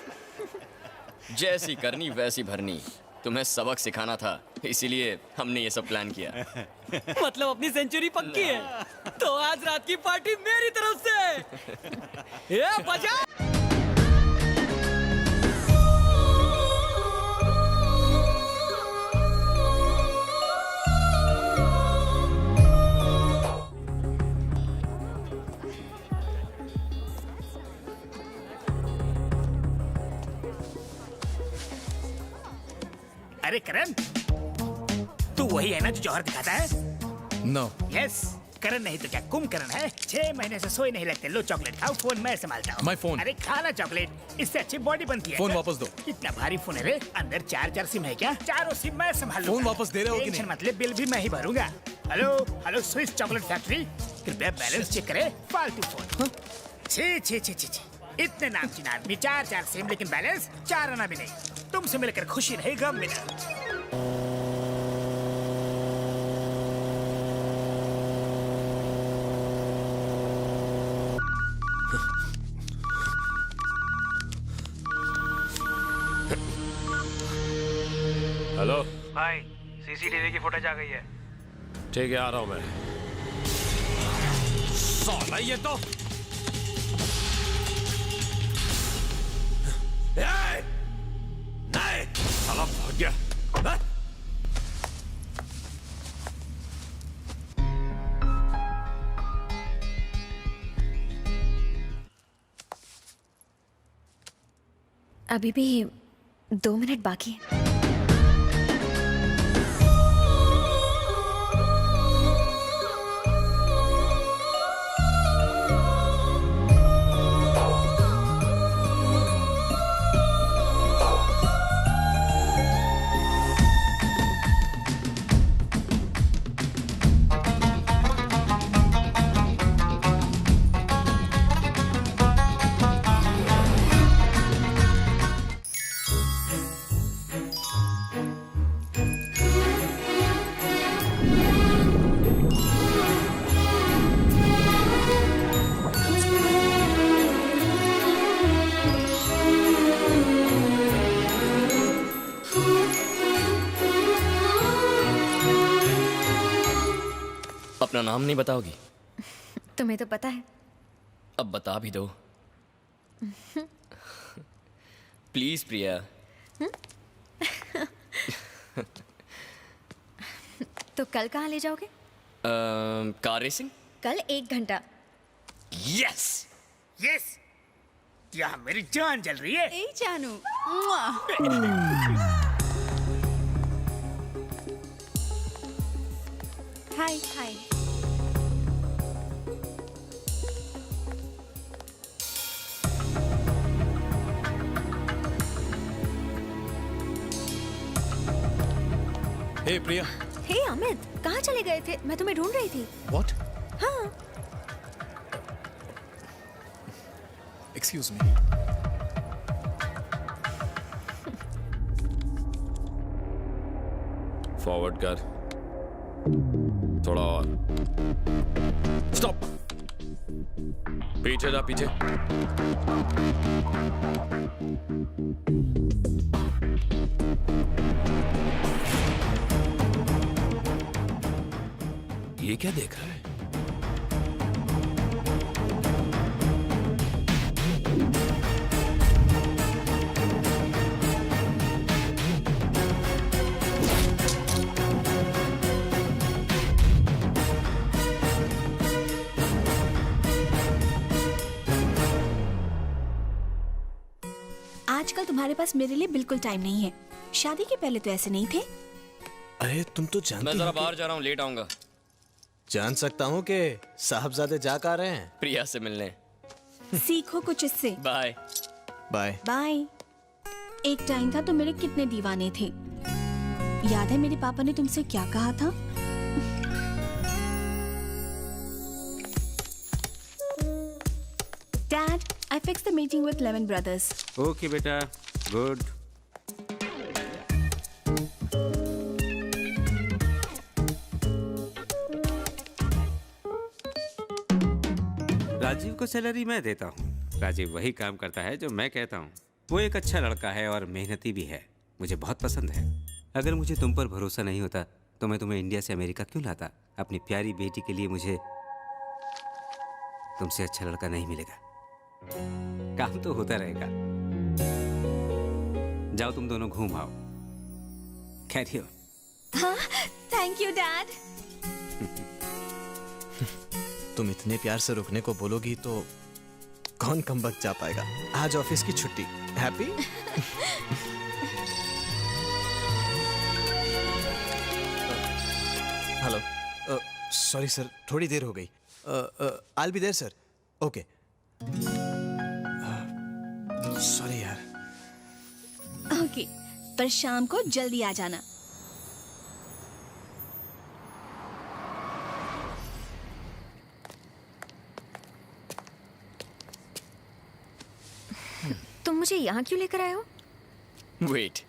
जैसी करनी वैसी भरनी। तुम्हें सबक सिखाना था, इसीलिए हमने ये सब प्लान किया। मतलब अपनी सेंचुरी पक्की है। तो आज रात की पार्टी मेरी तरफ से। ये बजा। अरे करण, तू वही है ना जो जौहर दिखाता है? नो। यस, करण नहीं तो क्या कुंभकर्ण है। 6 महीने से सोए नहीं लगते। लो चॉकलेट खाओ, फोन मैं संभालता हूँ। My phone। अरे खाना चॉकलेट, इससे अच्छी बॉडी बनती है। फोन वापस दो। कितना भारी फोन है रे? अंदर 4 सिम है क्या? चारों सिम मैं संभालूंगा। फोन वापस दे रहे हो कि नहीं? मतलब बिल भी मैं ही भरूंगा। Hello hello, Swiss chocolate factory, कृपया बैलेंस चेक करें। फालतू फोन। छी छी छी छी छी, इतने नामचीन आदमी, 4 सिम, लेकिन बैलेंस 4 आना भी नहीं। तुमसे मिलकर खुशी रही, गम मिला। हेलो भाई, सीसीटीवी की फुटेज आ गई है। ठीक है, आ रहा हूं मैं। साला ये तो नहीं, साला भाग गया। अभी भी 2 मिनट बाकी है। अपना नाम नहीं बताओगी? तुम्हें तो पता है। अब बता भी दो। प्लीज प्रिया। तो कल कहाँ ले जाओगे? Car racing. कल 1 घंटा। यस यस, यहाँ मेरी जान जल रही है। ए जानू। हाय हाय। हे प्रिया। हे अमित, कहाँ चले गए थे? मैं तुम्हें ढूंढ रही थी। व्हाट? हाँ। Excuse me. फॉरवर्ड कर, थोड़ा और। स्टॉप, पीछे जा, पीछे। ये क्या देख रहा है? आजकल तुम्हारे पास मेरे लिए बिल्कुल टाइम नहीं है। शादी के पहले तो ऐसे नहीं थे। अरे तुम तो जानती मैं जरा हो बाहर जा रहा हूँ, लेट आऊंगा। जान सकता हूँ कि साहबजादे जा आ रहे हैं। प्रिया से मिलने। सीखो कुछ इससे। Bye bye bye. एक टाइम था तो मेरे कितने दीवाने थे। याद है मेरे पापा ने तुमसे क्या कहा था? Dad, I fixed the meeting with Lemon Brothers. Okay बेटा, गुड। राजीव को सैलरी मैं देता हूँ। राजीव वही काम करता है जो मैं कहता हूँ। वो एक अच्छा लड़का है और मेहनती भी है, मुझे बहुत पसंद है। अगर मुझे तुम पर भरोसा नहीं होता तो मैं तुम्हें इंडिया से अमेरिका क्यों लाता? अपनी प्यारी बेटी के लिए मुझे तुमसे अच्छा लड़का नहीं मिलेगा। काम तो होता रहेगा। जाओ तुम दोनों घूम आओ। Carry on. हाँ, थैंक यू डैड। तुम इतने प्यार से रुकने को बोलोगी तो कौन कम वक्त जा पाएगा। आज ऑफिस की छुट्टी। हैप्पी? हेलो, सॉरी सर, थोड़ी देर हो गई। I be there sir. Okay, sorry यार। ओके, पर शाम को जल्दी आ जाना। तुम मुझे यहाँ क्यों लेकर आए हो? वेट,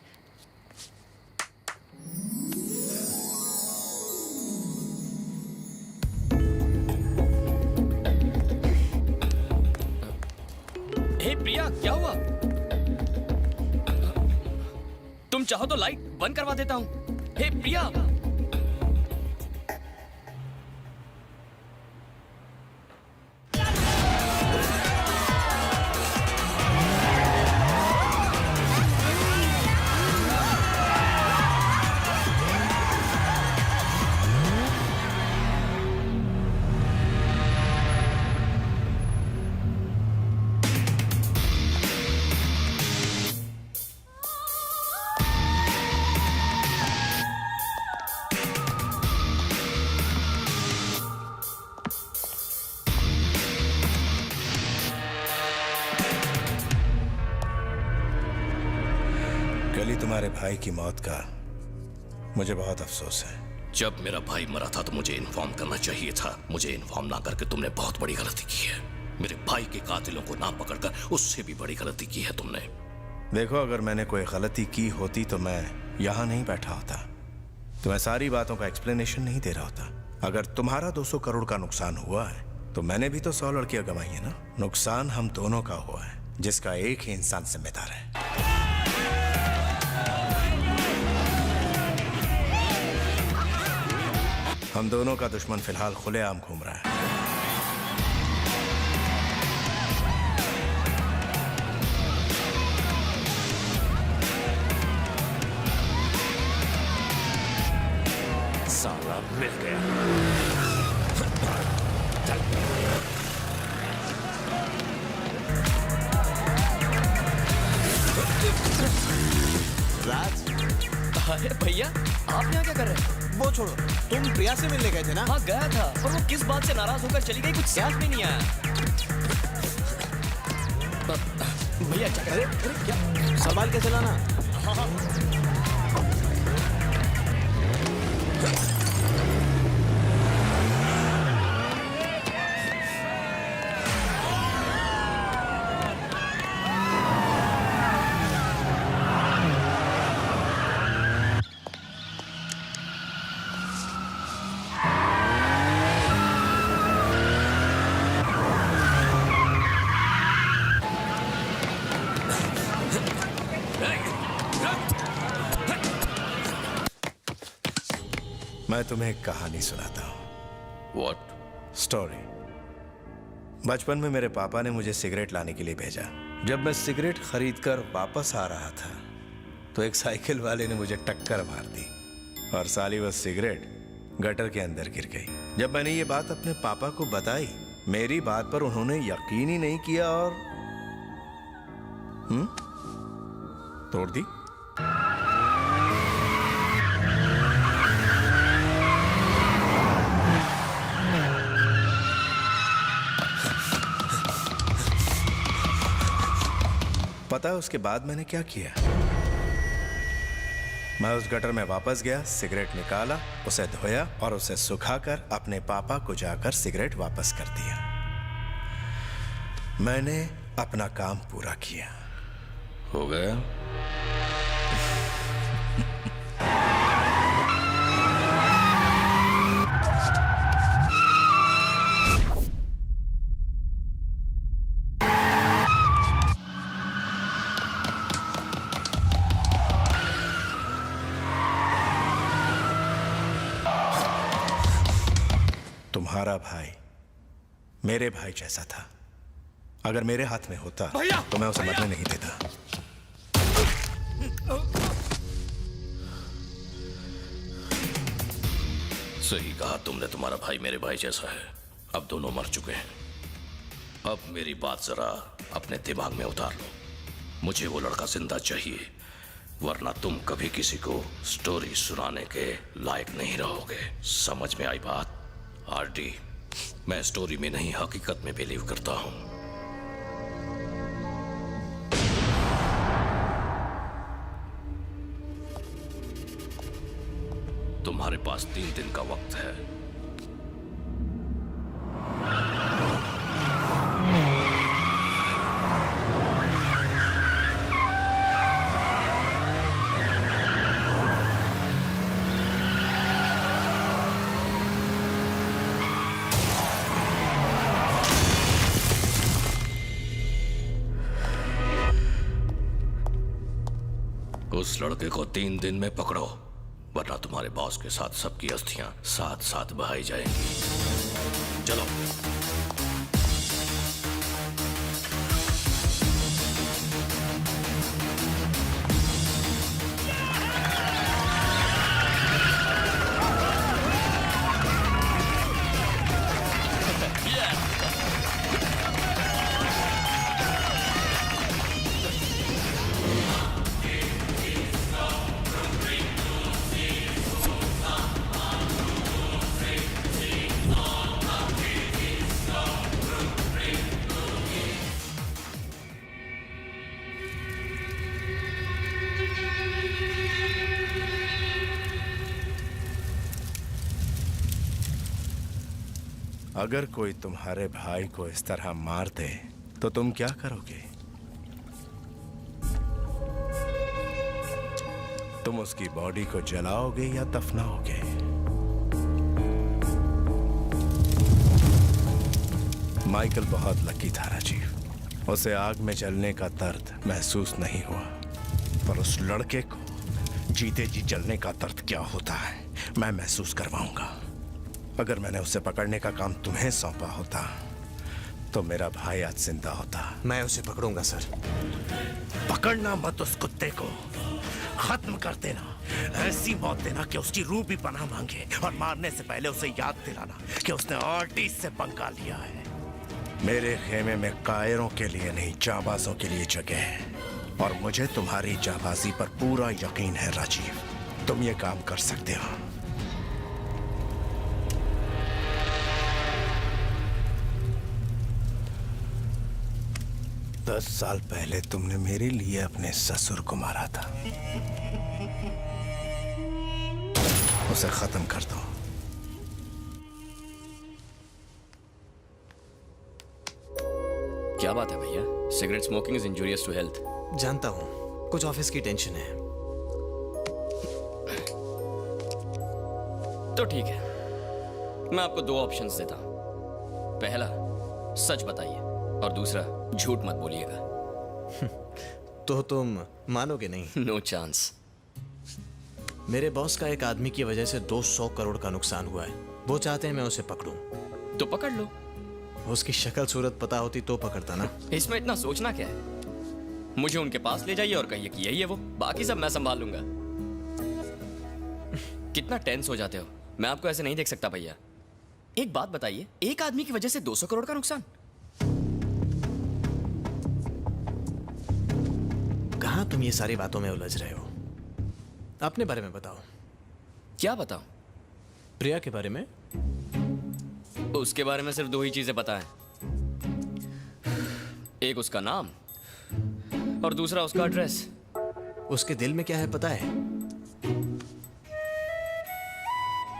हे प्रिया, क्या हुआ? तुम चाहो तो लाइट बंद करवा देता हूं। हे प्रिया, कल ही तुम्हारे भाई की मौत का मुझे बहुत अफसोस है। जब मेरा भाई मरा था तो मुझे इन्फॉर्म करना चाहिए था। मुझे इन्फॉर्म ना करके तुमने बहुत बड़ी गलती की है। मेरे भाई के कातिलों को ना पकड़कर उससे भी बड़ी गलती की है तुमने। देखो, अगर मैंने कोई गलती की होती तो मैं यहाँ नहीं बैठा होता, तो मैं सारी बातों का एक्सप्लेनेशन नहीं दे रहा होता। अगर तुम्हारा 200 करोड़ का नुकसान हुआ है तो मैंने भी तो 100 लड़कियां गंवाई है ना। नुकसान हम दोनों का हुआ है, जिसका एक ही इंसान जिम्मेदार है। हम दोनों का दुश्मन फिलहाल खुलेआम घूम रहा है। साला मिल गया। चल। राज, अरे भैया, आप यहाँ क्या कर रहे हैं? वो छोड़ो, तुम प्रिया से मिलने गए थे ना? हाँ गया था, पर वो किस बात से नाराज होकर चली गई कुछ समझ में नहीं आया। भैया क्या कर रहे हैं? क्या संभाल के चलाना। हाँ। मैं तुम्हें एक कहानी सुनाता हूं। व्हाट? स्टोरी। बचपन में मेरे पापा ने मुझे सिगरेट लाने के लिए भेजा। जब मैं सिगरेट खरीदकर वापस आ रहा था तो एक साइकिल वाले ने मुझे टक्कर मार दी और साली वो सिगरेट गटर के अंदर गिर गई। जब मैंने ये बात अपने पापा को बताई, मेरी बात पर उन्होंने यकीन ही नहीं किया और तोड़ दी। पता है उसके बाद मैंने क्या किया? मैं उस गटर में वापस गया, सिगरेट निकाला, उसे धोया और उसे सुखाकर अपने पापा को जाकर सिगरेट वापस कर दिया। मैंने अपना काम पूरा किया। हो गया? तुम्हारा भाई मेरे भाई जैसा था। अगर मेरे हाथ में होता तो मैं उसे मरने नहीं देता। सही कहा तुमने, तुम्हारा भाई मेरे भाई जैसा है। अब दोनों मर चुके हैं। अब मेरी बात जरा अपने दिमाग में उतार लो। मुझे वो लड़का जिंदा चाहिए, वरना तुम कभी किसी को स्टोरी सुनाने के लायक नहीं रहोगे। समझ में आई बात? आरडी, मैं स्टोरी में नहीं हकीकत में बिलीव करता हूं। तुम्हारे पास 3 दिन का वक्त है। उस लड़के को 3 दिन में पकड़ो, वरना तुम्हारे बॉस के साथ सबकी अस्थियां साथ साथ बहाई जाएंगी। चलो। अगर कोई तुम्हारे भाई को इस तरह मार दे तो तुम क्या करोगे? तुम उसकी बॉडी को जलाओगे या दफनाओगे? माइकल बहुत लकी था राजीव। उसे आग में जलने का दर्द महसूस नहीं हुआ, पर उस लड़के को जीते जी जलने का दर्द क्या होता है मैं महसूस करवाऊंगा। अगर मैंने उसे पकड़ने का काम तुम्हें सौंपा होता तो मेरा भाई आज जिंदा होता। मैं उसे पकड़ूंगा सर। पकड़ना मत उस कुत्ते को, खत्म कर देना। ऐसी मौत देना कि उसकी रूह भी पनाह मांगे, और मारने से पहले उसे याद दिलाना कि उसने आर्टिस्ट से पंगा लिया है। मेरे खेमे में कायरों के लिए नहीं, जाबाजों के लिए जगह है, और मुझे तुम्हारी जाबाजी पर पूरा यकीन है राजीव। तुम ये काम कर सकते हो। 10 साल पहले तुमने मेरे लिए अपने ससुर को मारा था। उसे खत्म कर दो। क्या बात है भैया? Cigarette smoking is injurious to health. जानता हूँ, कुछ ऑफिस की टेंशन है। तो ठीक है, मैं आपको 2 ऑप्शंस देता हूं। पहला, सच बताइए, और दूसरा, झूठ मत बोलिएगा। तो तुम मानोगे नहीं? No chance. मेरे बॉस का एक आदमी की वजह से 200 करोड़ का नुकसान हुआ है। वो चाहते हैं मैं उसे पकड़ूं। तो पकड़ लो। उसकी शक्ल सूरत पता होती तो पकड़ता ना। इसमें इतना सोचना क्या है? मुझे उनके पास ले जाइए और कहिए कि यही है वो, बाकी सब मैं संभाल लूंगा। कितना टेंस हो जाते हो, मैं आपको ऐसे नहीं देख सकता भैया। एक बात बताइए, एक आदमी की वजह से 200 करोड़ का नुकसान? कहां तुम ये सारी बातों में उलझ रहे हो? अपने बारे में बताओ। क्या बताऊं? प्रिया के बारे में? उसके बारे में सिर्फ 2 ही चीजें पता है। एक उसका नाम और दूसरा उसका एड्रेस। उसके दिल में क्या है पता है?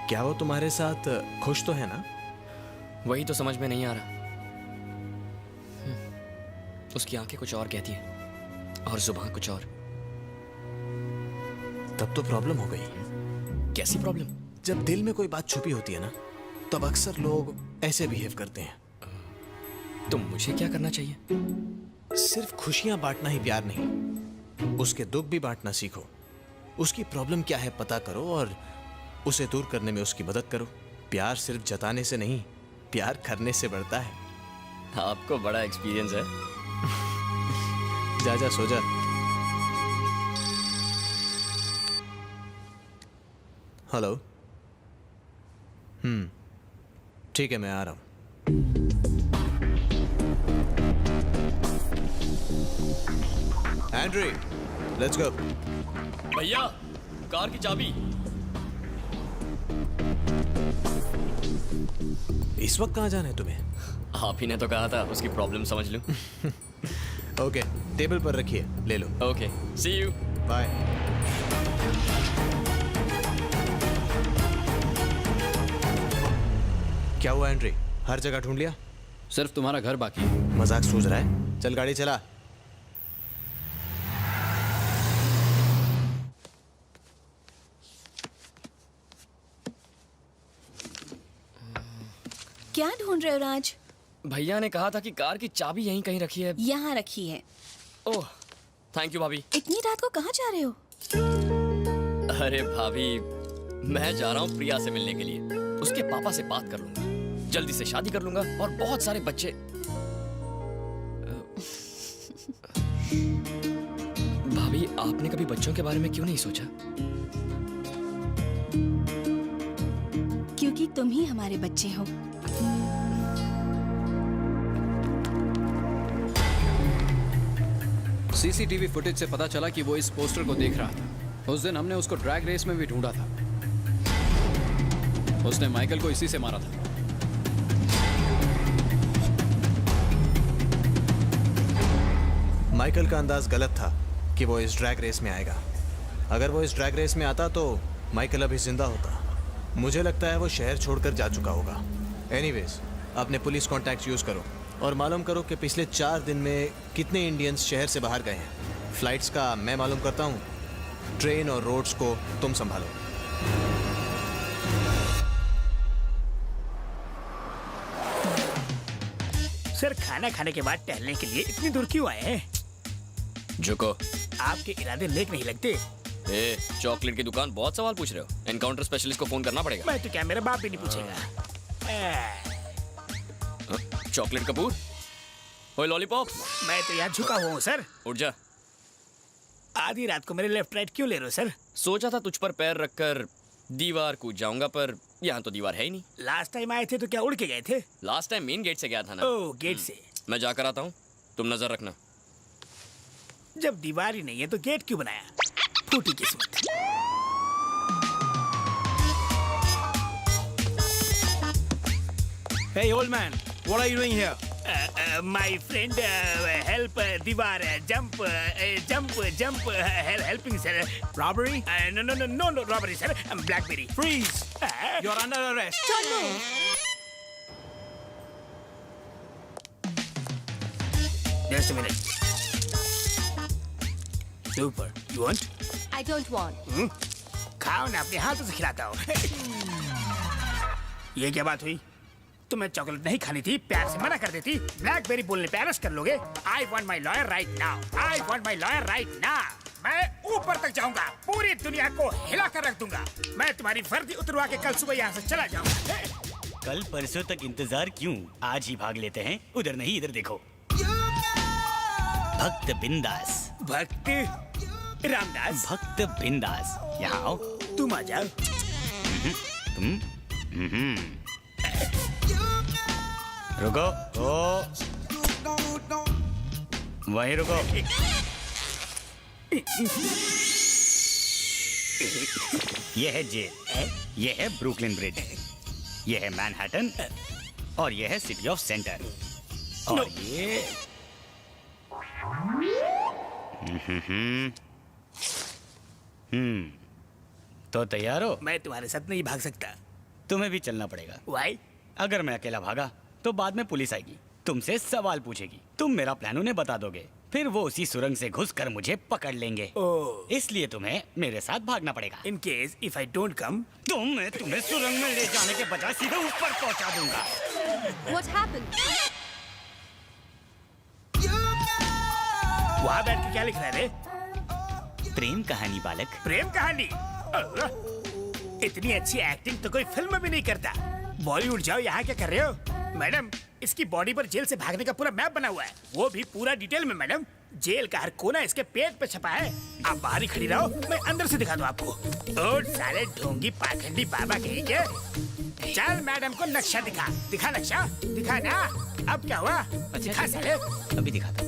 क्या वो तुम्हारे साथ खुश तो है ना? वही तो समझ में नहीं आ रहा। उसकी आंखें कुछ और कहती हैं और जुबान कुछ और। तब तो प्रॉब्लम हो गई। कैसी प्रॉब्लम? जब दिल में कोई बात छुपी होती है ना, तब अक्सर लोग ऐसे बिहेव करते हैं। तो मुझे क्या करना चाहिए? सिर्फ खुशियां बांटना ही प्यार नहीं, उसके दुख भी बांटना सीखो। उसकी प्रॉब्लम क्या है पता करो और उसे दूर करने में उसकी मदद करो। प्यार सिर्फ जताने से नहीं, प्यार करने से बढ़ता है। आपको बड़ा एक्सपीरियंस है। जा जा सो जा। हेलो। ठीक है, मैं आ रहा हूं। एंड्री, लेट्स गो। भैया, कार की चाबी। इस वक्त कहां जाना है तुम्हें? आप ही ने तो कहा था उसकी प्रॉब्लम समझ लूं। ओके, टेबल पर रखिए, ले लो। Okay, see you. बाय। क्या हुआ एंड्री? हर जगह ढूंढ लिया? सिर्फ तुम्हारा घर बाकी है। मजाक सूझ रहा है? चल गाड़ी चला। क्या ढूंढ रहे हो राज? भैया ने कहा था कि कार की चाबी यहीं कहीं रखी है। यहाँ रखी है। ओह, थैंक यू भाभी। इतनी रात को कहाँ जा रहे हो? अरे भाभी, मैं जा रहा हूँ प्रिया से मिलने के लिए। उसके पापा से बात कर लूंगा, जल्दी से शादी कर लूंगा और बहुत सारे बच्चे। भाभी, आपने कभी बच्चों के बारे में क्यों नहीं सोचा? क्योंकि तुम ही हमारे बच्चे हो। सीसीटीवी फुटेज से पता चला कि वो इस पोस्टर को देख रहा था। उस दिन हमने उसको ड्रैग रेस में भी ढूंढा था। उसने माइकल को इसी से मारा था। माइकल का अंदाज गलत था कि वो इस ड्रैग रेस में आएगा। अगर वो इस ड्रैग रेस में आता तो माइकल अभी जिंदा होता। मुझे लगता है वो शहर छोड़कर जा चुका होगा। एनीवेज, अपने पुलिस कॉन्टैक्ट यूज करो और मालूम करो कि पिछले 4 दिन में कितने इंडियंस शहर से बाहर गए हैं। फ्लाइट्स का मैं मालूम करता हूँ, ट्रेन और रोड्स को तुम संभालो। सर, खाना खाने के बाद टहलने के लिए इतनी दूर क्यों आए हैं? झुको। आपके इरादे नेक नहीं लगते। ए, चॉकलेट की दुकान, बहुत सवाल पूछ रहे हो। एनकाउंटर स्पेशलिस्ट को फोन करना पड़ेगा। मैं तो क्या, मेरा बाप भी नहीं पूछेगा। चॉकलेट कपूर, ओए लॉलीपॉप। मैं तो यहाँ झुका हुआ हूँ सर। उठ जा। आधी रात को मेरे लेफ्ट राइट क्यों ले रहे हो सर? सोचा था तुझ पर पैर रखकर दीवार कूद जाऊंगा, पर यहाँ तो दीवार है ही नहीं। लास्ट टाइम आए थे तो क्या उड़ के गए थे? लास्ट टाइम मेन गेट से गया था ना। ओह, गेट से। मैं जाकर आता हूँ, तुम नजर रखना। जब दीवार ही नहीं है तो गेट क्यों बनाया? फूटी किस्मत। Hey old man, what are you doing here? My friend, help दीवार, jump, helping sir. Robbery? No, robbery sir. Blackberry. Freeze! You're under arrest. Don't move. Just a minute. Super. You want? I don't want. खाओ ना, अपने हाथों से खिलाता हूँ। ये क्या बात हुई? तुम्हें चॉकलेट नहीं खानी थी, प्यार से मना कर देती। ब्लैकबेरी बोलने पे अरेस्ट कर लोगे। I want my lawyer right now. I want my lawyer right now. मैं ऊपर तक जाऊंगा, पूरी दुनिया को हिला कर रख दूंगा। मैं तुम्हारी वर्दी उतरवा के कल सुबह यहाँ से चला जाऊंगा। कल परसों तक इंतजार क्यों? आज ही भाग लेते हैं। उधर नहीं, इधर देखो। भक्त बिंदास। भक्त रामदास। भक्त बिंदास, यहाँ आओ। तुम आ जाओ। तुम रुको, ओ वहीं रुको। ये है जेल, ये है ब्रुकलिन ब्रिज, ये है मैनहट्टन और ये है सिटी ऑफ सेंटर। और ये तो तैयार हो? मैं तुम्हारे साथ नहीं भाग सकता। तुम्हें भी चलना पड़ेगा। वाई? अगर मैं अकेला भागा तो बाद में पुलिस आएगी, तुमसे सवाल पूछेगी, तुम मेरा प्लान उन्हें बता दोगे, फिर वो उसी सुरंग से घुसकर मुझे पकड़ लेंगे। इसलिए तुम्हें मेरे साथ भागना पड़ेगा। In case if I don't come, मैं तुम्हें सुरंग में ले जाने के बजाय सीधे ऊपर पहुंचा दूंगा। What happened? वहाँ बैठ के क्या लिख रहा है? प्रेम कहानी बालक। प्रेम कहानी? इतनी अच्छी एक्टिंग तो कोई फिल्म में भी नहीं करता। बॉलीवुड जाओ, यहाँ क्या कर रहे हो? मैडम, इसकी बॉडी पर जेल से भागने का पूरा मैप बना हुआ है, वो भी पूरा डिटेल में। मैडम, जेल का हर कोना इसके पेट पे छपा है। आप बाहर ही खड़ी रहो, मैं अंदर से दिखा दूं आपको। तो साले ढोंगी पाखंडी बाबा कहीं के। चल मैडम को नक्शा दिखा। दिखा नक्शा, दिखा ना। अब क्या हुआ? दिखा साले। अभी दिखाता।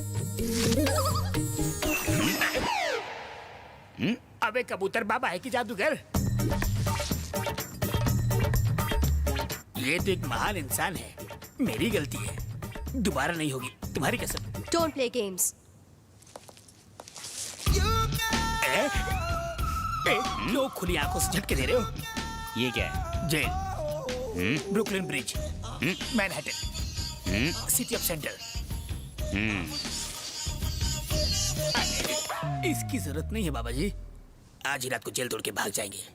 अबे कबूतर बाबा है कि जादूगर? ये तो एक महान इंसान है। मेरी गलती है, दोबारा नहीं होगी, तुम्हारी कसम। Don't play games. क्यों खुली आंखों से झटके दे रहे हो? ये क्या है? Jail, Brooklyn Bridge, Manhattan, city of centre. इसकी जरूरत नहीं है बाबा जी, आज ही रात को जेल तोड़ के भाग जाएंगे।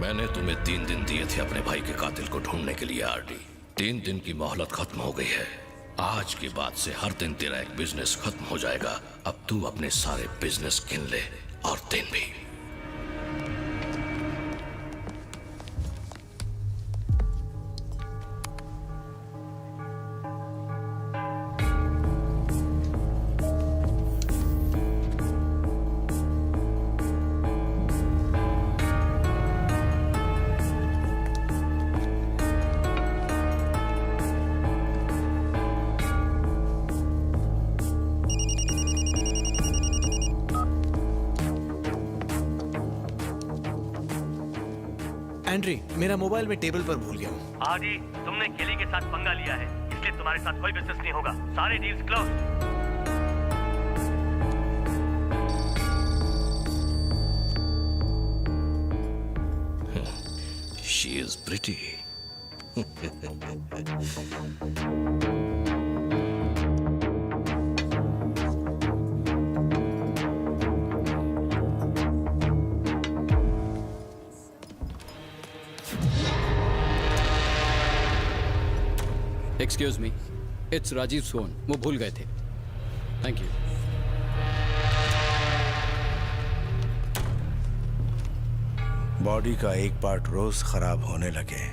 मैंने तुम्हें 3 दिन दिए थे अपने भाई के कातिल को ढूंढने के लिए आरडी। 3 दिन की मोहलत खत्म हो गई है। आज के बाद से हर दिन तेरा एक बिजनेस खत्म हो जाएगा। अब तू अपने सारे बिजनेस गिन ले, और दिन भी। एंड्री, मेरा मोबाइल में टेबल पर भूल गया हूँ। आदि, तुमने केली के साथ पंगा लिया है, इसलिए तुम्हारे साथ कोई बिजनेस नहीं होगा। सारे deals close. She is pretty. Excuse me, it's Rajiv सोन। वो भूल गए थे। Thank you. बॉडी का एक पार्ट रोज खराब होने लगे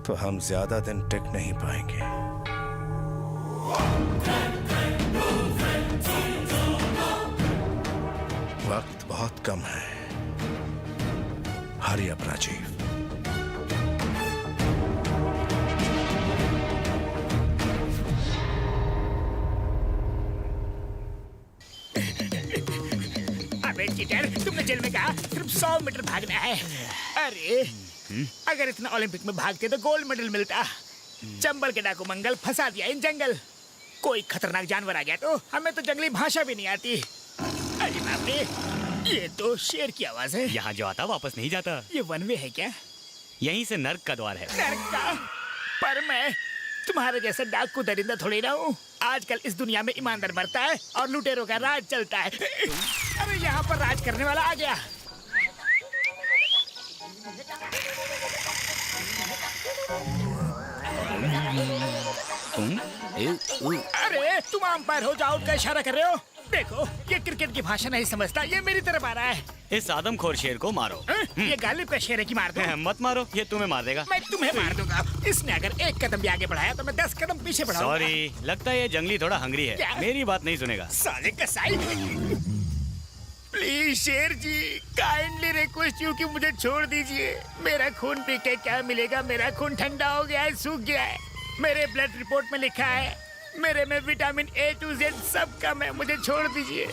तो हम ज्यादा दिन टिक नहीं पाएंगे। वक्त बहुत कम है। Hurry up Rajeev. अबे चीटर, तुमने जेल में कहा सिर्फ 100 मीटर भागना है। अरे अगर इतना ओलंपिक में भागते तो गोल्ड मेडल मिलता। चंबल के डाकू मंगल फंसा दिया इन जंगल। कोई खतरनाक जानवर आ गया तो हमें तो जंगली भाषा भी नहीं आती। अरे बाप रे, ये तो शेर की आवाज है। यहाँ जो आता वापस नहीं जाता। ये वन वे है क्या? यहीं से नर्क का द्वार है। नर्क का? पर मैं तुम्हारे जैसे डाकू दरिंदा थोड़ी ना हूँ। आजकल इस दुनिया में ईमानदार मरता है और लुटेरों का राज चलता है। अरे यहाँ पर राज करने वाला आ गया। अरे तुम अंपायर हो, जाओ का इशारा कर रहे हो। देखो ये क्रिकेट की भाषा नहीं समझता, ये मेरी तरफ आ रहा है। इस आदमखोर शेर को मारो। ये गालिब का शेर है कि मार दो? मत मारो, ये तुम्हें मार देगा। मैं तुम्हें मार दूंगा। इसने अगर एक कदम भी आगे बढ़ाया तो मैं 10 कदम पीछे बढ़ाऊंगा। सॉरी, लगता है ये जंगली थोड़ा हंगरी है। क्या? मेरी बात नहीं सुनेगा। साले कसाई। प्लीज शेर जी, काइंडली रिक्वेस्ट यू कि मुझे छोड़ दीजिए। मेरा खून पी के क्या मिलेगा? मेरा खून ठंडा हो गया है, सूख गया है। मेरे ब्लड रिपोर्ट में लिखा है मेरे में विटामिन A to Z सब कम है। मुझे छोड़ दीजिए।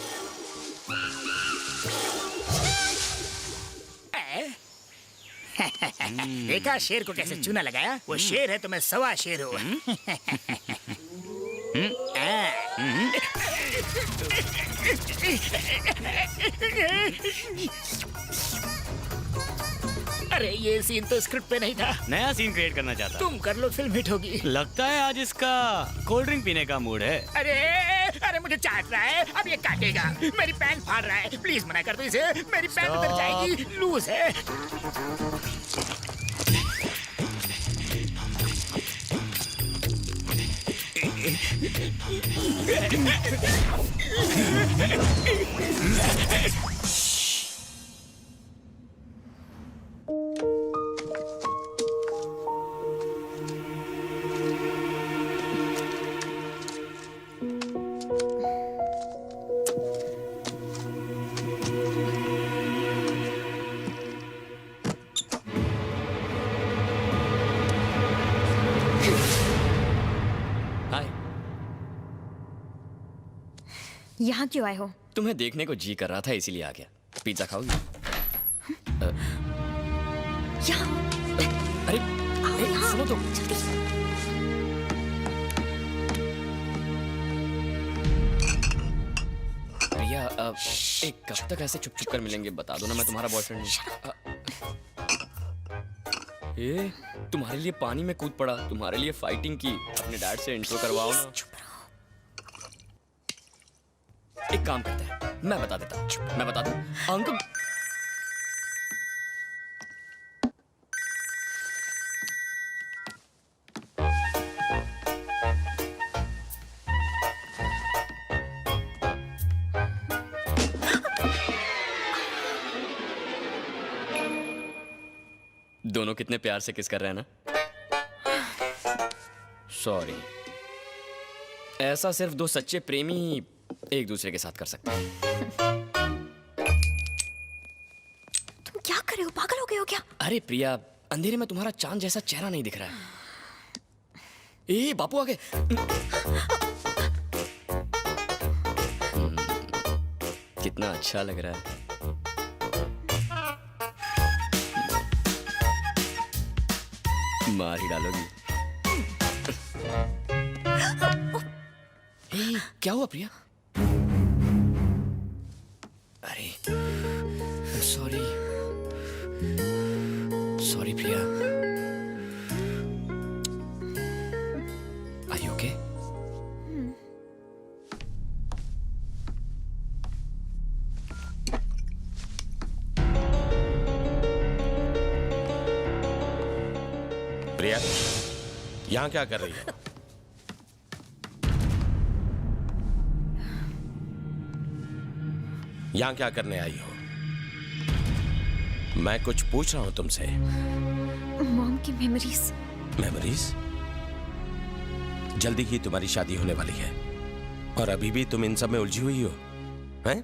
देखा शेर को कैसे चूना लगाया? वो शेर है तो मैं सवा शेर हूँ। अरे ये सीन तो स्क्रिप्ट पे नहीं था। नया सीन क्रिएट करना चाहता। तुम कर लो, फिल्म हिट होगी। लगता है आज इसका कोल्ड ड्रिंक पीने का मूड है। अरे अरे मुझे चाट रहा है, अब ये काटेगा। मेरी पैंट फाड़ रहा है, प्लीज मना कर दो इसे। मेरी पैंट उतर जाएगी, लूज है। यहाँ क्यों आए हो? तुम्हें देखने को जी कर रहा था, इसीलिए आ गया। पिज्जा खाओगी? अरे सुनो तो। भैया एक कब तक ऐसे चुप चुप कर मिलेंगे? बता दो ना, मैं तुम्हारा बॉयफ्रेंड हूँ। ए, तुम्हारे लिए पानी में कूद पड़ा, तुम्हारे लिए फाइटिंग की। अपने डैड से इंट्रो करवाओ ना। एक काम करते हैं, मैं बता देता हूँ। मैं बता दूं? अंकल दोनों कितने प्यार से किस कर रहे हैं ना। सॉरी, ऐसा सिर्फ दो सच्चे प्रेमी एक दूसरे के साथ कर सकते हैं। तुम क्या कर रहे हो? पागल हो गए हो क्या? अरे प्रिया, अंधेरे में तुम्हारा चांद जैसा चेहरा नहीं दिख रहा है। ए बापू आ गए। कितना अच्छा लग रहा है। मार ही डालोगी। ए, क्या हुआ प्रिया? अरे sorry sorry Priya. Are you okay? Priya, यहाँ क्या कर रही हो? यहाँ क्या करने आई हो? मैं कुछ पूछ रहा हूं तुमसे। मॉम की मेमोरीज। मेमोरीज? जल्दी ही तुम्हारी शादी होने वाली है और अभी भी तुम इन सब में उलझी हुई हो, हैं?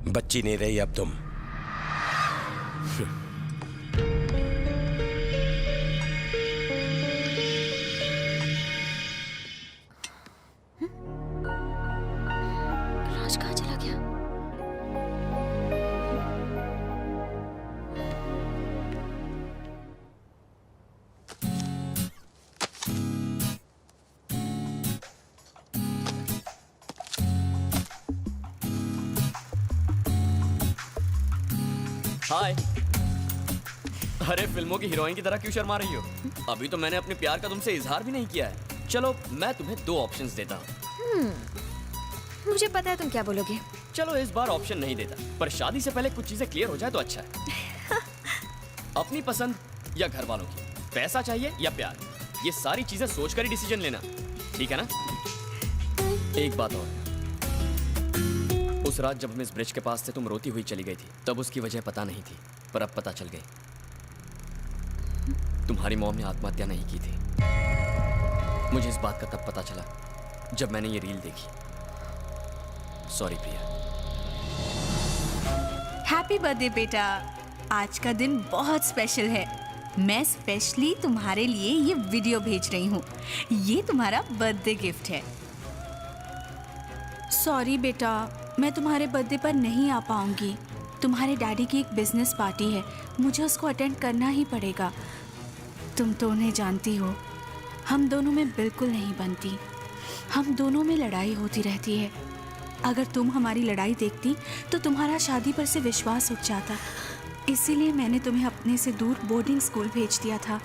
बच्ची नहीं रही अब तुम। राज कहाँ चला गया? हाय। अरे फिल्मों की हीरोइन की तरह क्यों शर्मा रही हो? अभी तो मैंने अपने प्यार का तुमसे इजहार भी नहीं किया है। चलो मैं तुम्हें 2 ऑप्शंस देता हूँ। मुझे पता है तुम क्या बोलोगे। चलो इस बार ऑप्शन नहीं देता, पर शादी से पहले कुछ चीजें क्लियर हो जाए तो अच्छा है। अपनी पसंद या घर वालों की, पैसा चाहिए या प्यार, ये सारी चीजें सोचकर ही डिसीजन लेना, ठीक है ना? एक बात और, उस रात जब हम इस ब्रिज के पास थे तुम रोती हुई चली गई थी, तब उसकी वजह पता नहीं थी, पर अब पता चल गई। तुम्हारी मॉम ने आत्महत्या नहीं की थी। मुझे इस बात का तब पता चला जब मैंने ये रील देखी। सॉरी प्रिया। हैप्पी बर्थडे बेटा, आज का दिन बहुत स्पेशल है। मैं स्पेशली तुम्हारे लिए ये वीडियो भेज रही हूँ। ये तुम्हारा बर्थडे गिफ्ट है। सॉरी बेटा, मैं तुम्हारे बर्थडे पर नहीं आ पाऊंगी। तुम्हारे डैडी की एक बिजनेस पार्टी है, मुझे उसको अटेंड करना ही पड़ेगा। तुम तो उन्हें जानती हो, हम दोनों में बिल्कुल नहीं बनती। हम दोनों में लड़ाई होती रहती है। अगर तुम हमारी लड़ाई देखती तो तुम्हारा शादी पर से विश्वास उठ जाता। इसीलिए मैंने तुम्हें अपने से दूर बोर्डिंग स्कूल भेज दिया था।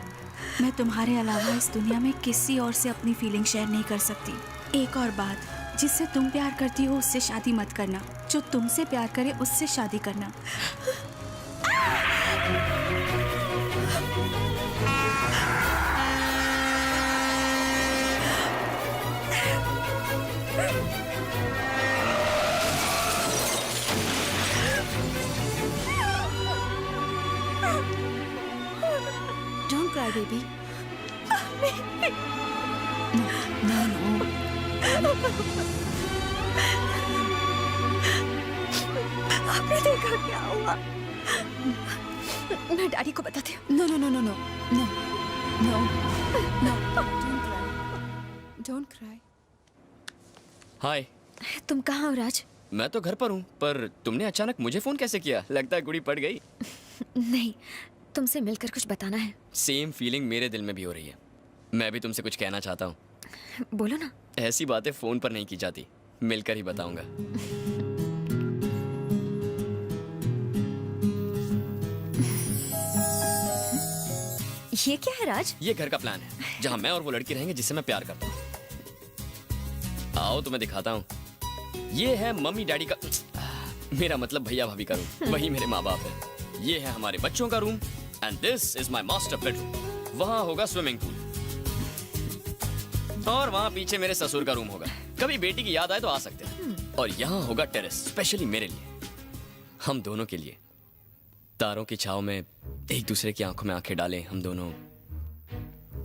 मैं तुम्हारे अलावा इस दुनिया में किसी और से अपनी फीलिंग शेयर नहीं कर सकती। एक और बात, जिससे तुम प्यार करती हो उससे शादी मत करना। जो तुमसे प्यार करे उससे शादी करना। Don't cry, baby. No. आपने देखा क्या हुआ? मैं डैडी को बताती हूँ। No. Don't cry. हाय। तुम कहाँ हो राज? मैं तो घर पर हूँ, पर तुमने अचानक मुझे फोन कैसे किया? लगता है गुड़ी पड़ गई। नहीं, तुमसे मिलकर कुछ बताना है। सेम फीलिंग मेरे दिल में भी हो रही है। मैं भी तुमसे कुछ कहना चाहता हूँ। बोलो ना। ऐसी बातें फोन पर नहीं की जाती, मिलकर ही बताऊंगा। ये क्या है राज? ये घर का प्लान है, जहाँ मैं और वो लड़की रहेंगे जिससे मैं प्यार करता हूँ। आओ तुम्हें दिखाता हूँ। ये है मम्मी डैडी का, मेरा मतलब भैया भाभी का रूम। वही मेरे माँ बाप है। ये है हमारे बच्चों का room and this is my master bedroom. वहाँ होगा स्विमिंग पूल और वहाँ पीछे मेरे ससुर का रूम होगा। कभी बेटी की याद आए तो आ सकते हैं। और यहाँ होगा टेरेस, स्पेशली मेरे लिए, हम दोनों के लिए। तारों की छाव में एक दूसरे की आंखों में आंखें डालें, हम दोनों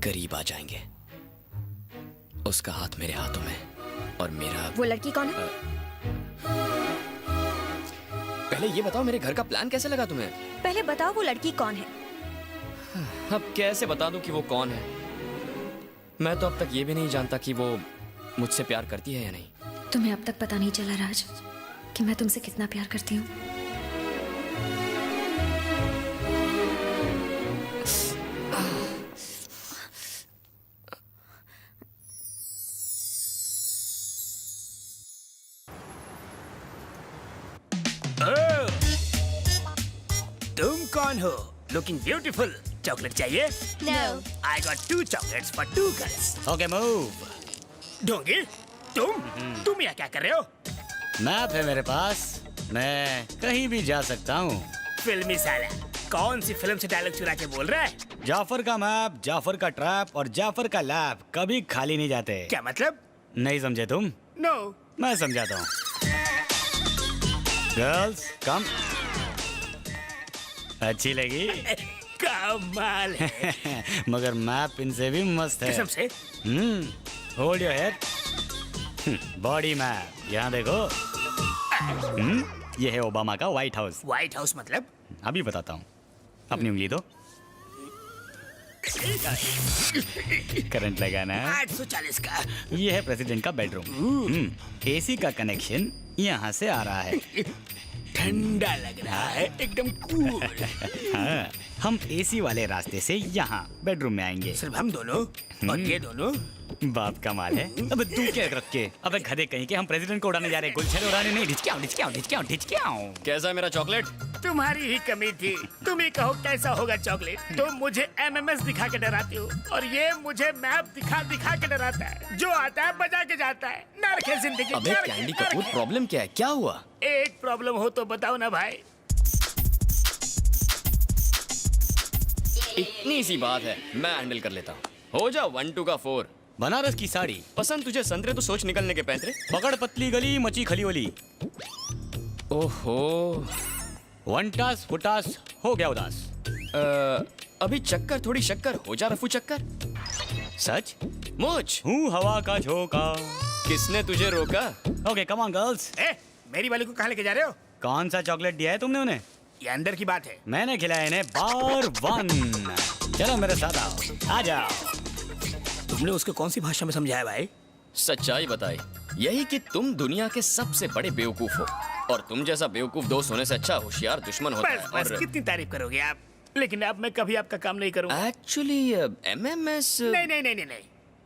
करीब आ जाएंगे। उसका हाथ मेरे हाथों में और मेरा। वो लड़की कौन है? पहले ये बताओ मेरे घर का प्लान कैसे लगा तुम्हें? पहले बताओ वो लड़की कौन है? अब कैसे बता दूं कि वो कौन है? मैं तो अब तक ये भी नहीं जानता कि वो मुझसे प्यार करती है या नहीं। तुम्हें अब तक पता नहीं चला राज कि मैं तुमसे कितना प्यार करती हूँ। तुम कौन हो? Looking beautiful. चॉकलेट चाहिए? No. I got 2 chocolates for 2 girls. Okay move. ढोंगी, तुम यहाँ क्या कर रहे हो? मैप है मेरे पास, मैं कहीं भी जा सकता हूँ। फिल्मी साला, कौन सी फिल्म से डायलॉग चुरा के बोल रहा है? जाफर का मैप, जाफर का ट्रैप और जाफर का लैब कभी खाली नहीं जाते। क्या मतलब? नहीं समझे तुम? नो। मैं समझाता हूँ। गर्ल्स कम। अच्छी लगी? कमाल है। मगर मैप इनसे भी मस्त है। कसम से? Hold your head. Body map, यहाँ देखो। ये है ओबामा का व्हाइट हाउस। व्हाइट हाउस मतलब? अभी बताता हूँ। अपनी उंगली दो। करंट लगाना है। 840 का। ये है प्रेसिडेंट का बेडरूम। एसी का कनेक्शन यहाँ से आ रहा है। ठंडा लग रहा है, एकदम कूल। हाँ, हम एसी वाले रास्ते से यहाँ बेडरूम में आएंगे। सिर्फ हम दोनों? और ये दोनों? बाप कमाल है। अब तू क्या रख के? अबे गधे कहीं के, हम प्रेसिडेंट को उड़ाने जा रहे हैं, गुलछड़े उड़ाने नहीं। ढिचक्याओ ढिचक्याओ ढिचक्याओ ढिचक्याओ। कैसा है मेरा चॉकलेट? तुम्हारी ही कमी थी। तुम ही कहो कैसा होगा चॉकलेट। तुम मुझे एमएमएस दिखा के डराती हो और ये मुझे मैप दिखा दिखा के डराता है। जो आता है बजा के जाता है। नरक है जिंदगी। अबे नरक है, कैंडी नरक कपूर, है। प्रॉब्लम क्या है? क्या हुआ? एक प्रॉब्लम हो तो बताओ ना भाई। इतनी सी बात है, मैं हैंडल कर लेता हूँ। हो जा 1 2 का 4। बनारस की साड़ी पसंद तुझे संतरे तो सोच निकलने के पैंतरे। पकड़ पतली गली मची खली वली। ओहो, वनटास फुटास हो गया उदास। अभी चक्कर थोड़ी शक्कर, हो जा रफू चक्कर। सच मुझ हूँ हवा का झोंका। किसने तुझे रोका? Okay come on girls. मेरी वाली को कहाँ लेके जा रहे हो? कौन सा चॉकलेट दिया है तुमने उन्हें? ये अंदर की बात है। मैंने खिलाया इन्हें बार 1। चलो मेरे साथ आओ, आ जाओ। तुमने उसको कौन सी भाषा में समझाया भाई? सच्चाई बताई, यही कि तुम दुनिया के सबसे बड़े बेवकूफ हो और तुम जैसा बेवकूफ दोस्त होने से अच्छा होशियार दुश्मन होता बस है। बस और कितनी तारीफ करोगे आप? लेकिन अब मैं कभी आपका काम नहीं करूँगा। एक्चुअली एमएमएस नहीं,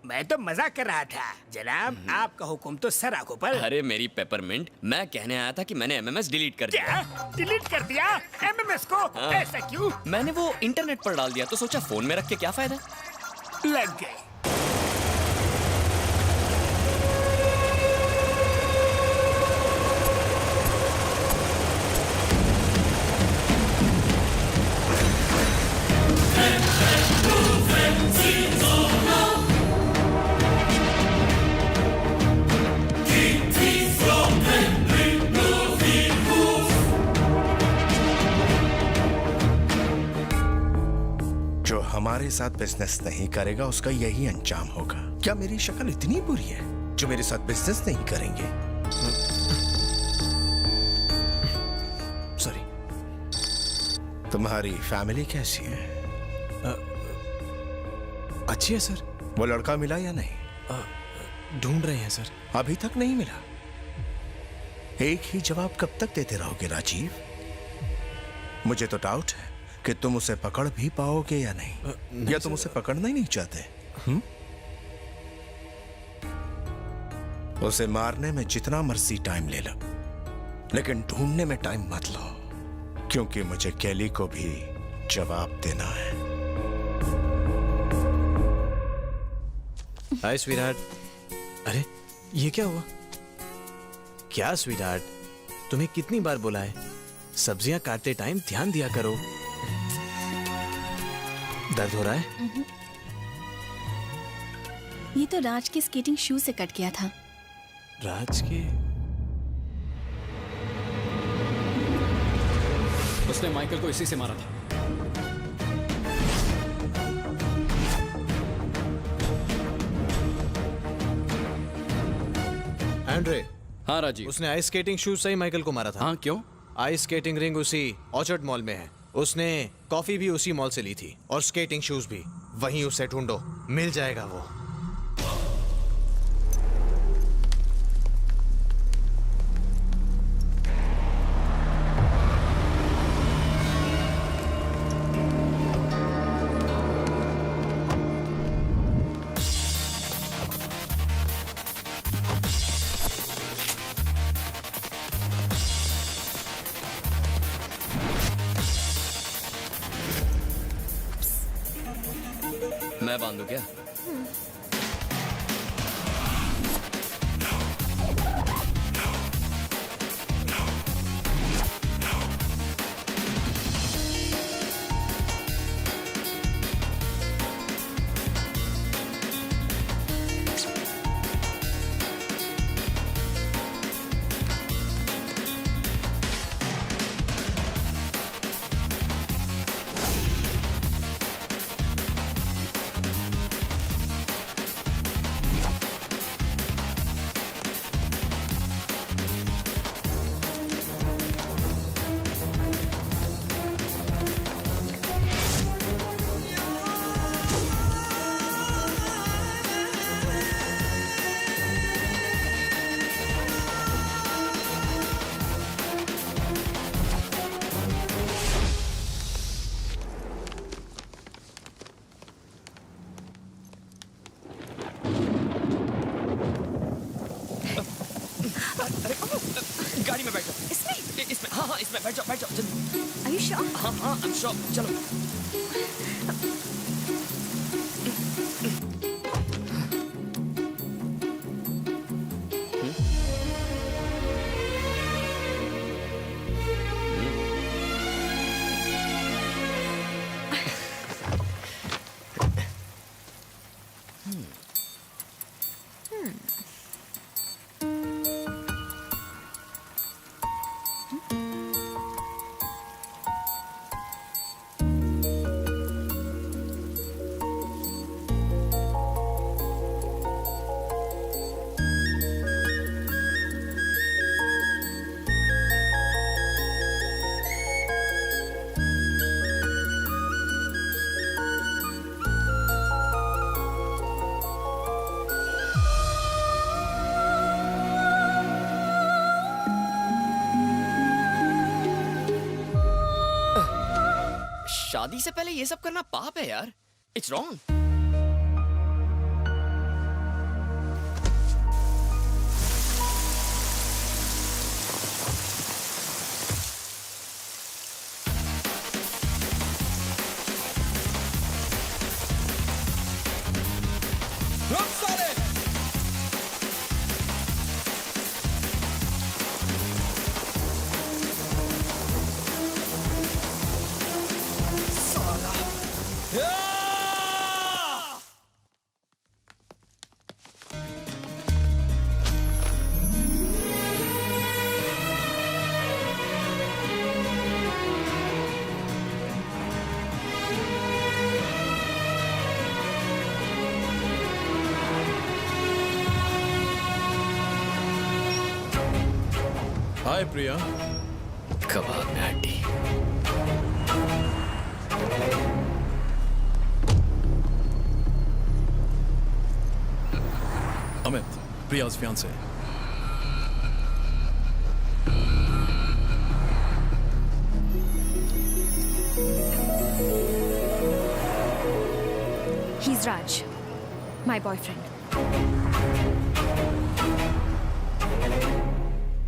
मैं तो मजाक कर रहा था जनाब। आपका हुक्म तो सर आंखों पर। अरे मेरी पेपरमिंट, मैं कहने आया था कि मैंने एमएमएस डिलीट कर दिया। क्या डिलीट कर दिया एमएमएस को? हाँ। ऐसा क्यों? मैंने वो इंटरनेट पर डाल दिया तो सोचा फोन में रख के क्या फायदा। लग गए। जो हमारे साथ बिजनेस नहीं करेगा उसका यही अंजाम होगा। क्या मेरी शक्ल इतनी बुरी है जो मेरे साथ बिजनेस नहीं करेंगे? सॉरी। तुम्हारी फैमिली कैसी है? अच्छी है सर। वो लड़का मिला या नहीं? ढूंढ रहे हैं सर। अभी तक नहीं मिला। एक ही जवाब कब तक देते रहोगे राजीव? मुझे तो डाउट है कि तुम उसे पकड़ भी पाओगे या नहीं, या तुम उसे पकड़ना ही नहीं चाहते? उसे मारने में जितना मर्जी टाइम ले लो, लेकिन ढूंढने में टाइम मत लो, क्योंकि मुझे कैली को भी जवाब देना है। हाय स्वीटहार्ट। अरे ये क्या हुआ? क्या स्वीटहार्ट, तुम्हें कितनी बार बोला है सब्जियां काटते टाइम ध्यान दिया करो। दर्द हो रहा है? ये तो राज के स्केटिंग शू से कट गया था। राज के? उसने माइकल को इसी से मारा था। एंड्रे। हाँ राजीव। उसने आइस स्केटिंग शूज से ही माइकल को मारा था। हाँ क्यों? आइस स्केटिंग रिंग उसी ऑर्चर्ड मॉल में है। उसने कॉफी भी उसी मॉल से ली थी और स्केटिंग शूज भी। वहीं उसे ढूंढो, मिल जाएगा वो। मैं बांधू क्या? बस में बैठ जाओ जल्दी। Are you sure? हाँ हाँ I'm sure, चलो। शादी से पहले ये सब करना पाप है यार। It's wrong. हाय प्रिया। कबाब में हड्डी। Amit, प्रिया's fiancé। He's Raj, my boyfriend.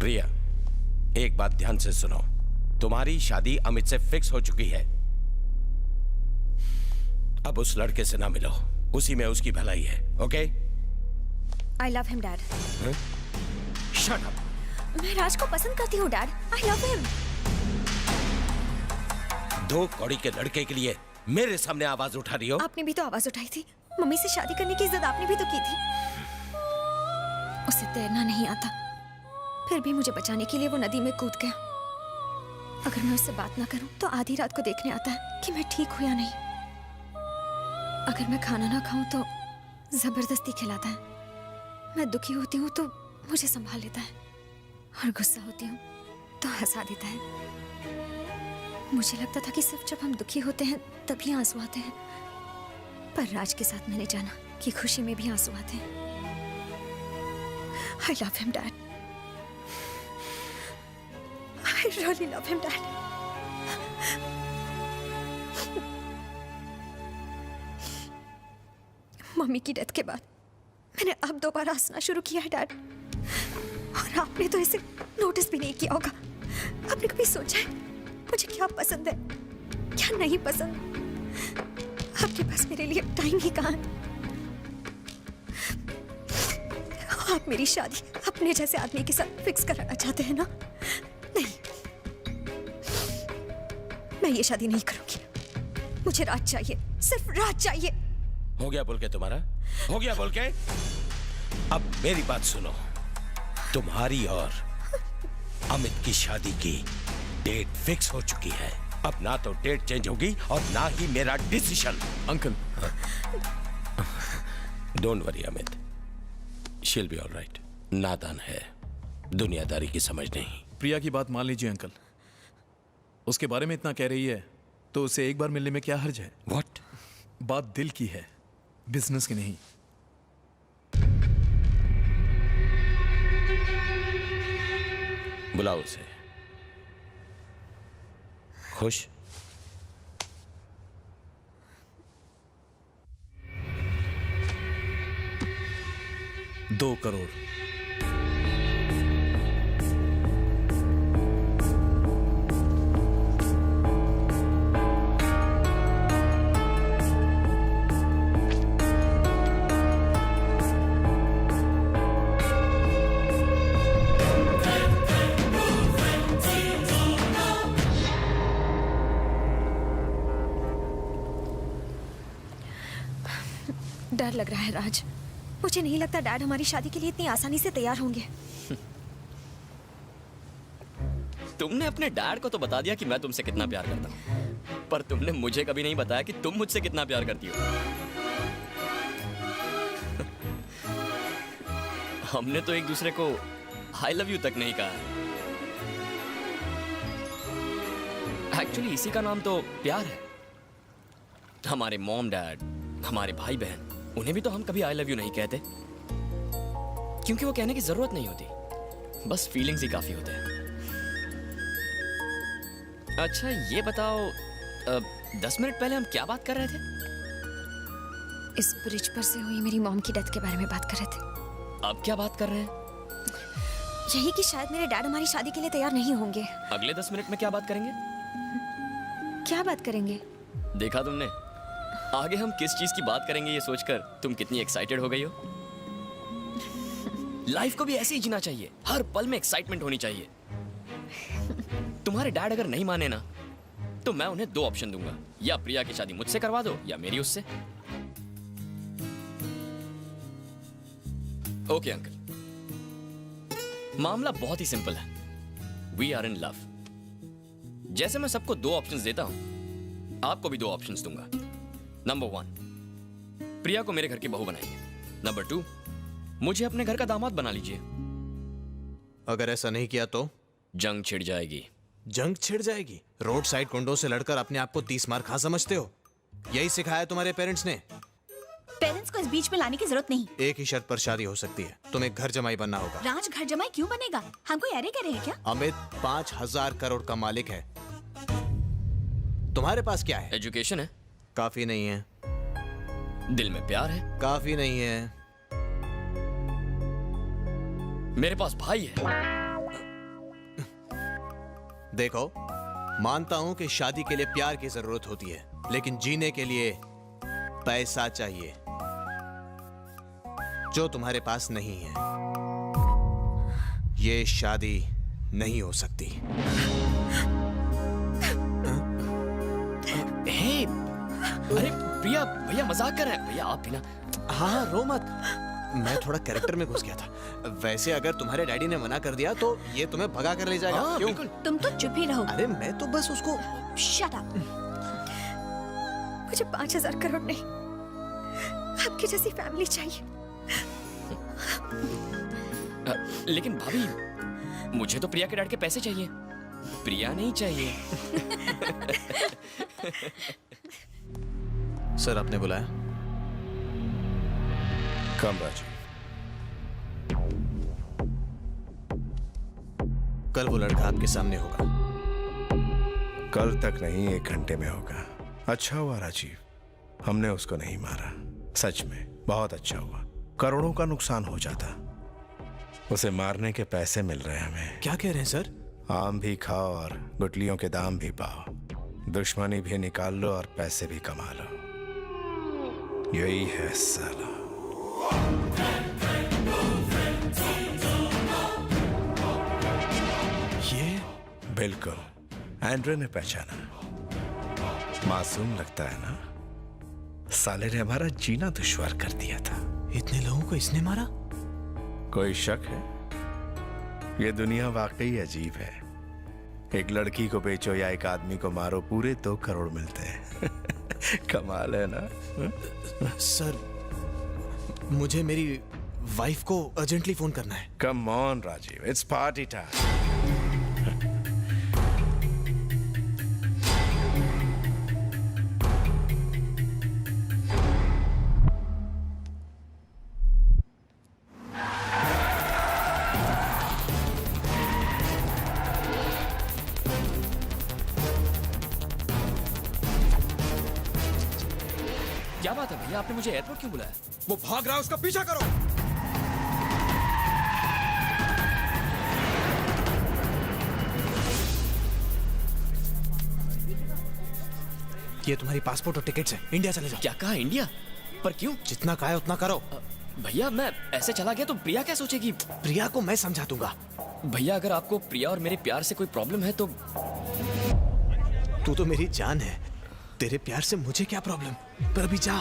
प्रिया, एक बात ध्यान से सुनो। तुम्हारी शादी अमित से फिक्स हो चुकी है। अब उस लड़के से ना मिलो, उसी में उसकी भलाई है। Okay? I love him, Dad. Shut up. मैं राज को पसंद करती हूँ, Dad. I love him. दो कौड़ी के लड़के के लिए मेरे सामने आवाज उठा रही हो? आपने भी तो आवाज उठाई थी। मम्मी से शादी करने की जिद आपने भी तो की थी। उसे तैरना नहीं आता, फिर भी मुझे बचाने के लिए वो नदी में कूद गया। अगर मैं उससे बात ना करूं तो आधी रात को देखने आता है कि मैं ठीक हूं या नहीं। अगर मैं खाना ना खाऊं तो जबरदस्ती खिलाता है। मैं दुखी होती हूँ तो मुझे संभाल लेता है, और गुस्सा होती हूँ तो हंसा देता है। मुझे लगता था कि सिर्फ जब हम दुखी होते हैं तभी आंसू आते हैं, पर राज के साथ मैंने जाना कि खुशी में भी आंसू आते हैं। I love him, Dad. I really love him, Dad. Mummy की डेथ के बाद मैंने अब दोबारा हंसना शुरू किया है, डैड। और आपने तो इसे नोटिस भी नहीं किया होगा। आपने कभी सोचा है मुझे क्या पसंद है, क्या नहीं पसंद? आपके पास मेरे लिए टाइम ही कहाँ है? आप मेरी शादी अपने जैसे आदमी के साथ फिक्स कराना चाहते हैं ना? नहीं, मैं ये शादी नहीं करूंगी। मुझे राज चाहिए, सिर्फ राज चाहिए। हो गया बोल के तुम्हारा? हो गया बोल के? अब मेरी बात सुनो। तुम्हारी और अमित की शादी की डेट फिक्स हो चुकी है। अब ना तो डेट चेंज होगी और ना ही मेरा decision. Uncle, don't worry Amit, she'll be alright. नादान है, दुनियादारी की समझ नहीं। प्रिया की बात मान लीजिए अंकल। उसके बारे में इतना कह रही है तो उसे एक बार मिलने में क्या हर्ज है? व्हाट? बात दिल की है, बिजनेस की नहीं। बुलाओ उसे। खुश? $2 करोड़। लग रहा है राज। मुझे नहीं लगता डैड हमारी शादी के लिए इतनी आसानी से तैयार होंगे। तुमने अपने डैड को तो बता दिया कि मैं तुमसे कितना प्यार करता हूँ, पर तुमने मुझे कभी नहीं बताया कि तुम मुझसे कितना प्यार करती हो। हमने तो एक दूसरे को आई लव यू तक नहीं कहा। एक्चुअली इसी का नाम तो प्यार है। हमारे मॉम डैड, हमारे भाई बहन, उन्हें भी तो हम कभी आई लव यू नहीं कहते, क्योंकि वो कहने की जरूरत नहीं होती, बस फीलिंग्स ही काफी होते हैं। अच्छा ये बताओ, 10 मिनट पहले हम क्या बात कर रहे थे? इस ब्रिज पर से हुई मेरी मॉम की डेथ के बारे में बात कर रहे थे। अब क्या बात कर रहे हैं? यही कि शायद मेरे डैड हमारी शादी के लिए तैयार नहीं होंगे। अगले 10 मिनट में क्या बात करेंगे? क्या बात करेंगे? देखा तुमने, आगे हम किस चीज की बात करेंगे ये सोचकर तुम कितनी एक्साइटेड हो गई हो। लाइफ को भी ऐसे ही जीना चाहिए, हर पल में एक्साइटमेंट होनी चाहिए। तुम्हारे डैड अगर नहीं माने ना, तो मैं उन्हें 2 ऑप्शन दूंगा, या प्रिया की शादी मुझसे करवा दो या मेरी उससे। ओके अंकल, मामला बहुत ही सिंपल है। We are in love. जैसे मैं सबको 2 ऑप्शंस देता हूं, आपको भी 2 ऑप्शंस दूंगा। नंबर 1, प्रिया को मेरे घर की बहू बनाइए। नंबर 2, मुझे अपने घर का दामाद बना लीजिए। अगर ऐसा नहीं किया तो जंग छिड़ जाएगी। जंग छिड़ जाएगी? रोड साइड गुंडों से लड़कर अपने आप को 30 मार खा समझते हो? यही सिखाया तुम्हारे पेरेंट्स ने? पेरेंट्स को इस बीच में लाने की जरूरत नहीं। एक ही शर्त पर शादी हो सकती है, तुम्हें घर जमाई बनना होगा। राज घर जमाई क्यों बनेगा? हम कोई अरे करे हैं क्या? अमित 5000 करोड़ का मालिक है। तुम्हारे पास क्या है? एजुकेशन है। काफी नहीं है। दिल में प्यार है। काफी नहीं है। मेरे पास भाई है। देखो, मानता हूं कि शादी के लिए प्यार की जरूरत होती है, लेकिन जीने के लिए पैसा चाहिए, जो तुम्हारे पास नहीं है। ये शादी नहीं हो सकती। हे, अरे प्रिया, भैया मजाक कर रहे हैं। भैया आप भी ना। हाँ रो मत, मैं थोड़ा कैरेक्टर में घुस गया था। वैसे अगर तुम्हारे डैडी ने मना कर दिया तो ये तुम्हें भगा कर ले जाएगा। हाँ, क्यों? तुम तो चुप ही रहो। अरे मैं तो बस उसको। Shut up. मुझे 5000 करोड़ नहीं, आपकी जैसी फैमिली चाहिए। लेकिन भाभी, मुझे तो प्रिया के डैड के पैसे चाहिए, प्रिया नहीं चाहिए। सर आपने बुलाया? कम राजू। कल वो लड़का आपके सामने होगा। कल तक नहीं, 1 घंटे में होगा। अच्छा हुआ राजीव, हमने उसको नहीं मारा। सच में बहुत अच्छा हुआ। करोड़ों का नुकसान हो जाता। उसे मारने के पैसे मिल रहे हैं हमें। क्या कह रहे हैं सर? आम भी खाओ और गुटलियों के दाम भी पाओ। दुश्मनी भी निकाल लो और पैसे भी कमा लो। यही है साला। ये बिल्कुल एंड्रे ने पहचाना। मासूम लगता है ना? साले ने हमारा जीना दुश्वार कर दिया था। इतने लोगों को इसने मारा? कोई शक है? ये दुनिया वाकई अजीब है। एक लड़की को बेचो या एक आदमी को मारो, पूरे 2 करोड़ मिलते हैं। कमाल है ना? सर, मुझे मेरी वाइफ को अर्जेंटली फोन करना है। Come on Rajeev, it's party time. क्या बात है भैया, आपने मुझे एयरपोर्ट क्यों बुलाया? वो भाग रहा है, उसका पीछा करो। ये तुम्हारी पासपोर्ट और टिकट्स है, इंडिया चले जाओ। क्या कहा इंडिया? पर क्यों? जितना कहा है उतना करो। भैया मैं ऐसे चला गया तो प्रिया क्या सोचेगी? प्रिया को मैं समझा दूंगा। भैया अगर आपको प्रिया और मेरे प्यार से कोई प्रॉब्लम है तो। तू तो मेरी जान है, तेरे प्यार से मुझे क्या प्रॉब्लम? पर अभी जा।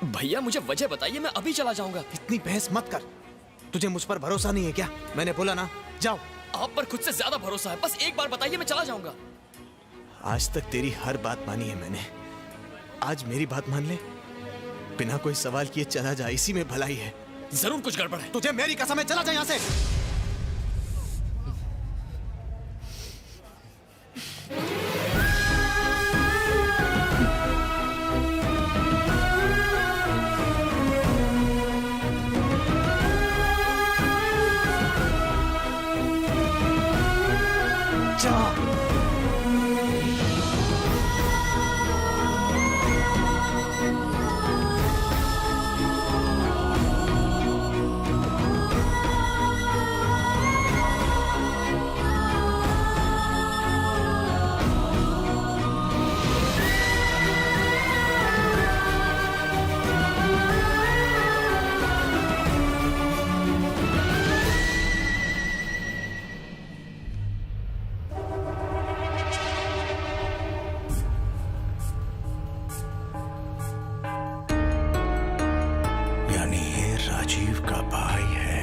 भैया मुझे वजह बताइए, मैं अभी चला जाऊंगा। इतनी बहस मत कर। तुझे मुझ पर भरोसा नहीं है क्या? मैंने बोला ना, जाओ। आप पर खुद से ज्यादा भरोसा है, बस एक बार बताइए, मैं चला जाऊंगा। आज तक तेरी हर बात मानी है मैंने, आज मेरी बात मान ले। बिना कोई सवाल किए चला जा, इसी में भलाई है। जरूर कुछ गड़बड़ है। तुझे मेरी कसम है, चला जा यहाँ से। यानी ये राजीव का भाई है।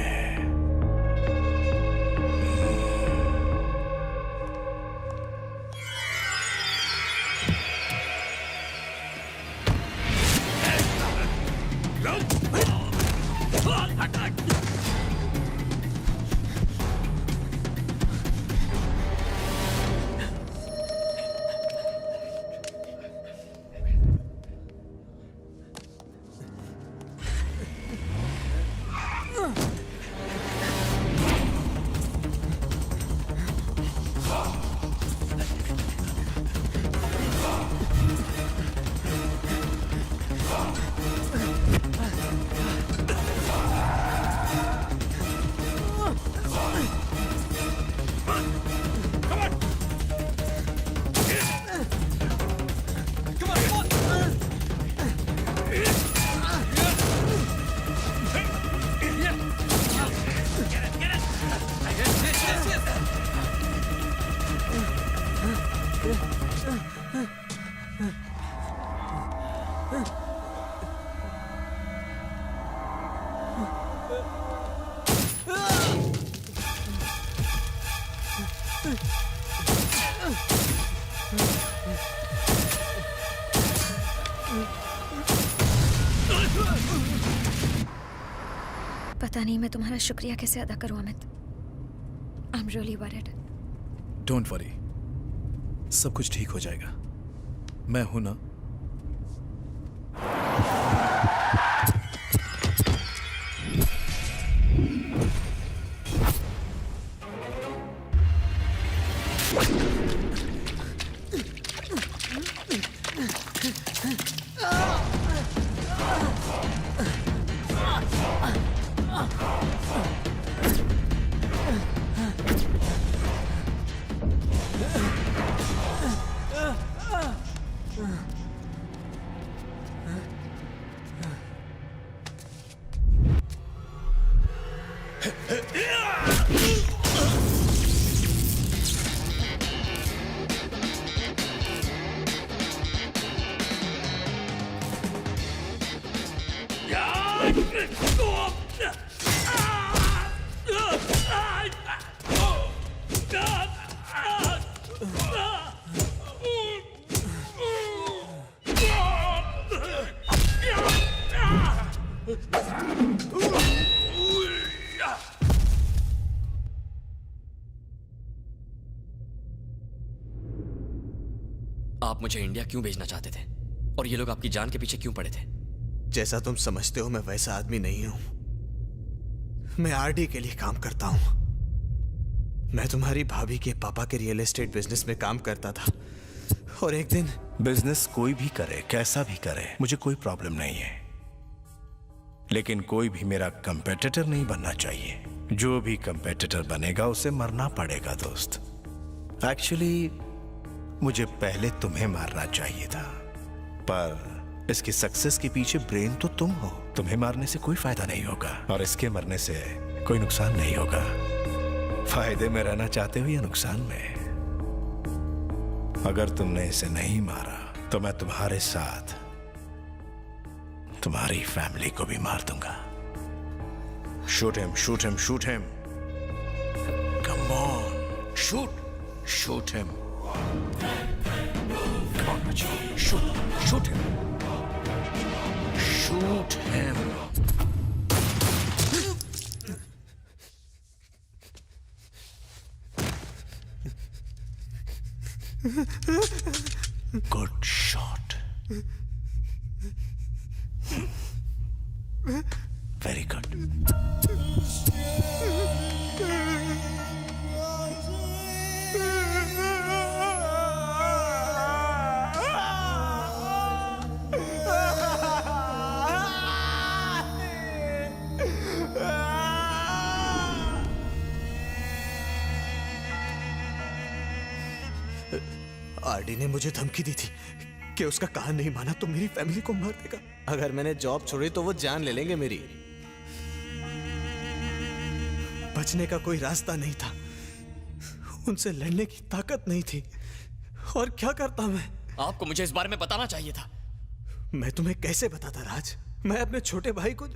पता नहीं मैं तुम्हारा शुक्रिया कैसे अदा करूं Amit. I am really worried. Don't worry, सब कुछ ठीक हो जाएगा। मैं हूं ना। आप मुझे इंडिया क्यों भेजना चाहते थे और ये लोग आपकी जान के पीछे क्यों पड़े थे? जैसा तुम समझते हो मैं वैसा आदमी नहीं हूं। मैं आरडी के लिए काम करता हूं। मैं तुम्हारी भाभी के पापा के रियल एस्टेट बिजनेस में काम करता था और एक दिन बिजनेस कोई भी करे, कैसा भी करे, मुझे कोई प्रॉब्लम नहीं है, लेकिन कोई भी मेरा कंपेटिटर नहीं बनना चाहिए। जो भी कंपेटिटर बनेगा उसे मरना पड़ेगा दोस्त। एक्चुअली मुझे पहले तुम्हें मारना चाहिए था, पर इसकी सक्सेस के पीछे ब्रेन तो तुम हो। तुम्हें मारने से कोई फायदा नहीं होगा और इसके मरने से कोई नुकसान नहीं होगा। फायदे में रहना चाहते हो या नुकसान में? अगर तुमने इसे नहीं मारा तो मैं तुम्हारे साथ तुम्हारी फैमिली को भी मार दूंगा। Shoot him, shoot him, shoot him. Come on, shoot, shoot him. Come on बच्चों, shoot, shoot him, shoot him. Good shot. Very good. RD ने मुझे धमकी दी थी कि उसका कहा नहीं माना तो मेरी फैमिली को मार देगा। अगर मैंने जॉब छोड़ी तो वो जान ले लेंगे मेरी। बचने का कोई रास्ता नहीं था, उनसे लड़ने की ताकत नहीं थी। और क्या करता मैं? आपको मुझे इस बारे में बताना चाहिए था। मैं तुम्हें कैसे बताता राज? मैं अपने छोटे भाई को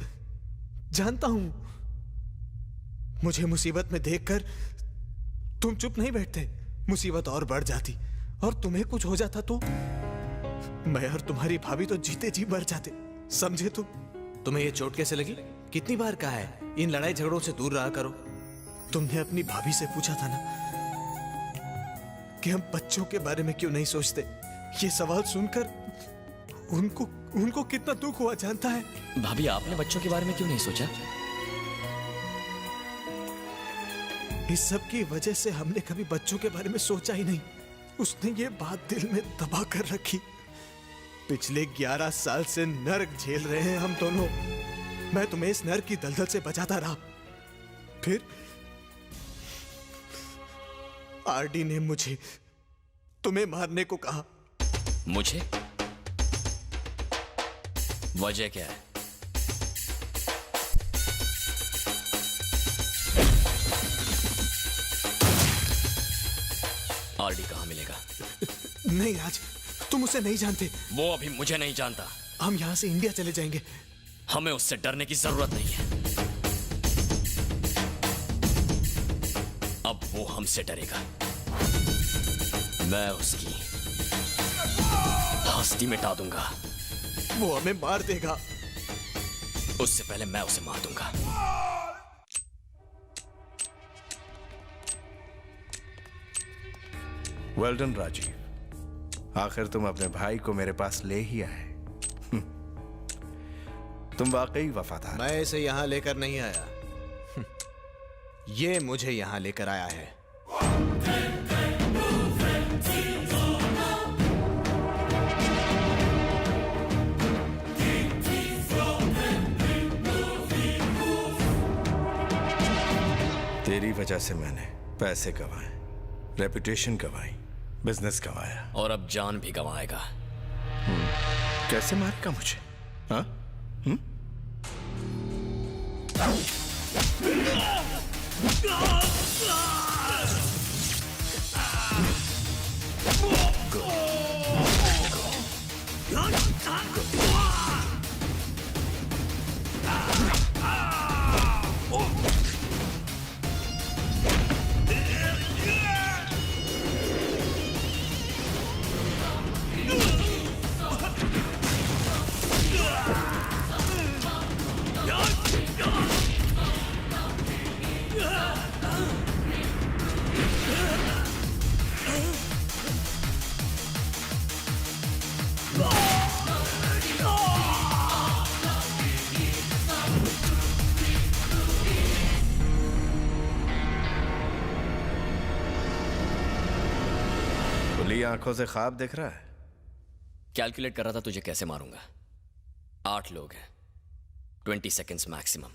जानता हूं। मुझे मुसीबत में देखकर तुम चुप नहीं बैठते, मुसीबत और बढ़ जाती। और तुम्हें कुछ हो जाता तो मैं और तुम्हारी भाभी तो जीते जी मर जाते, समझे तुम? तुम्हें ये चोट कैसे लगी? कितनी बार कहा है इन लड़ाई झगड़ों से दूर रहा करो। तुमने अपनी भाभी से पूछा था ना कि हम बच्चों के बारे में क्यों नहीं सोचते? ये सवाल सुनकर उनको कितना दुख हुआ जानता है? भाभी, आपने बच्चों के बारे में क्यों नहीं सोचा? इस सब की वजह से हमने कभी बच्चों के बारे में सोचा ही नहीं। उसने ये बात दिल में दबा कर रखी। पिछले 11 साल से नर्क झेल रहे हैं हम दोनों। मैं तुम्हें इस नर्क की दलदल से बचाता रहा। फिर आरडी ने मुझे तुम्हें मारने को कहा। मुझे? वजह क्या है? आरडी कहाँ मिलेगा? नहीं राज, तुम उसे नहीं जानते। वो अभी मुझे नहीं जानता। हम यहाँ से इंडिया चले जाएंगे। हमें उससे डरने की जरूरत नहीं है। अब वो हमसे डरेगा। मैं उसकी हस्ती मिटा दूंगा। वो हमें मार देगा। उससे पहले मैं उसे मार दूंगा। वेल डन राजीव, आखिर तुम अपने भाई को मेरे पास ले ही आए। तुम वाकई वफादार। मैं इसे यहां लेकर नहीं आया, ये मुझे यहां लेकर आया है। तेरी वजह से मैंने पैसे गंवाए, रेपुटेशन गंवाई, बिजनेस गंवाया और अब जान भी गंवाएगा। कैसे मारेगा मुझे? हाँ? खुली आंखों से ख्वाब देख रहा है? कैलकुलेट कर रहा था तुझे कैसे मारूंगा। 8 लोग हैं, 20 seconds maximum.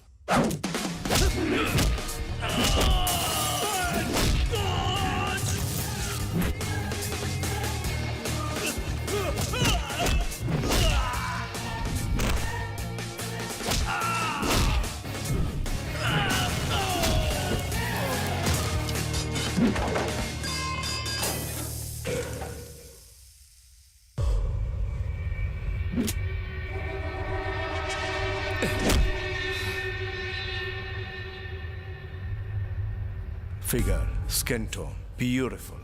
Figure, skin tone, beautiful.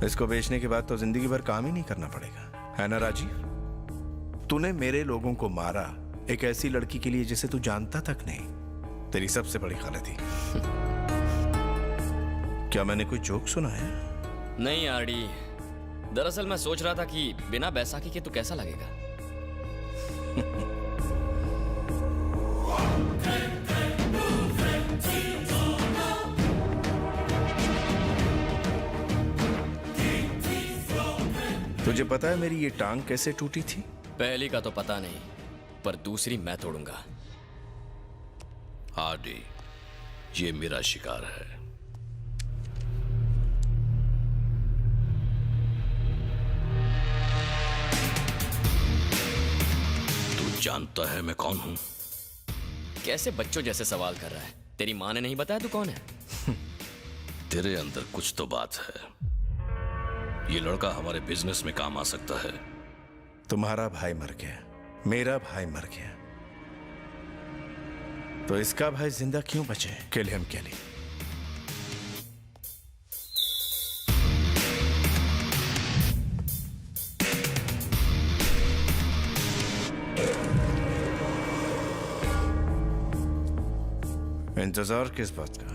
इसको बेचने के बाद तो जिंदगी भर काम ही नहीं करना पड़ेगा, है ना राजीव? तूने मेरे लोगों को मारा एक ऐसी लड़की के लिए जिसे तू जानता तक नहीं। तेरी सबसे बड़ी गलती। क्या मैंने कोई जोक सुनाया? नहीं आरडी, दरअसल मैं सोच रहा था कि बिना बैसाखी के तू कैसा लगेगा। तुझे पता है मेरी ये टांग कैसे टूटी थी? पहली का तो पता नहीं, पर दूसरी मैं तोड़ूंगा। आरडी, ये मेरा शिकार है। तू जानता है मैं कौन हूं? कैसे बच्चों जैसे सवाल कर रहा है? तेरी माँ ने नहीं बताया तू कौन है? तेरे अंदर कुछ तो बात है। ये लड़का हमारे बिजनेस में काम आ सकता है। तुम्हारा भाई मर गया, मेरा भाई मर गया, तो इसका भाई जिंदा क्यों बचे? किल हिम केली। इंतजार किस बात का?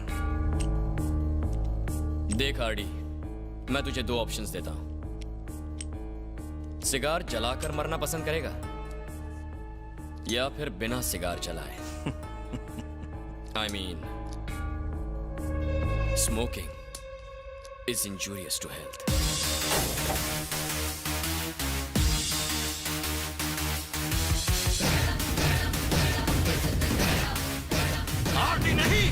देख आरडी, मैं तुझे दो ऑप्शंस देता हूं। सिगार जलाकर मरना पसंद करेगा या फिर बिना सिगार जलाए? I mean, smoking is injurious to health. RD नहीं!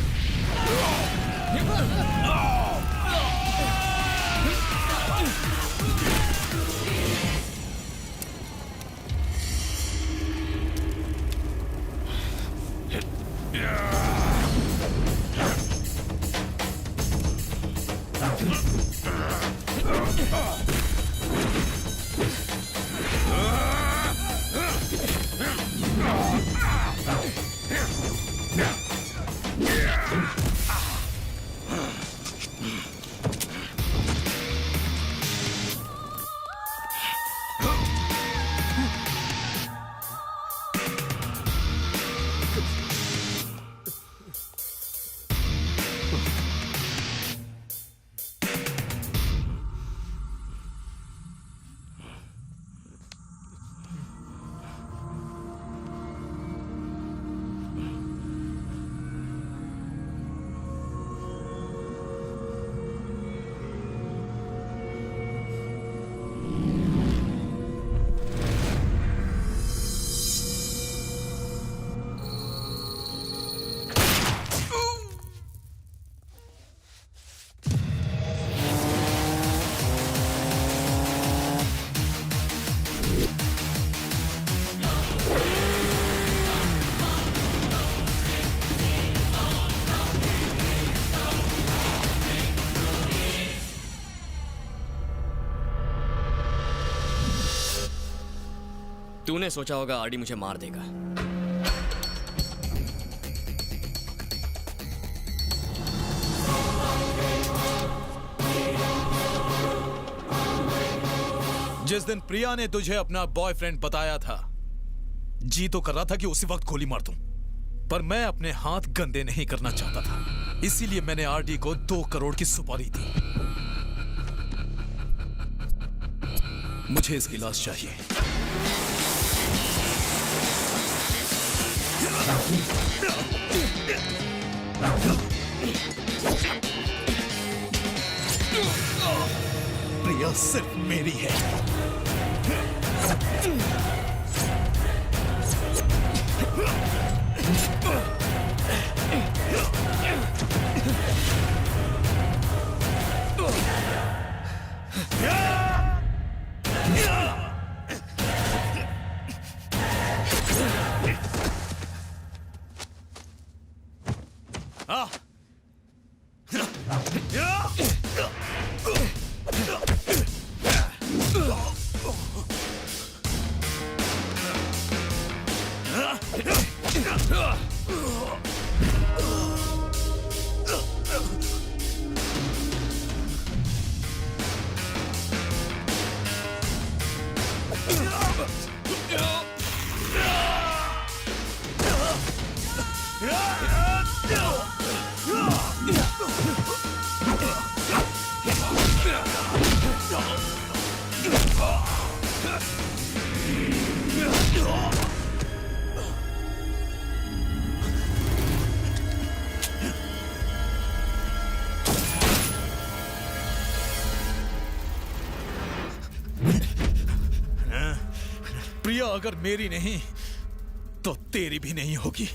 तूने सोचा होगा आरडी मुझे मार देगा। जिस दिन प्रिया ने तुझे अपना बॉयफ्रेंड बताया था, जी तो कर रहा था कि उसी वक्त गोली मार दूं, पर मैं अपने हाथ गंदे नहीं करना चाहता था। इसीलिए मैंने आरडी को 2 करोड़ की सुपारी दी। मुझे इसकी लाश चाहिए। प्रिया सिर्फ मेरी है। प्रिया अगर मेरी नहीं तो तेरी भी नहीं होगी।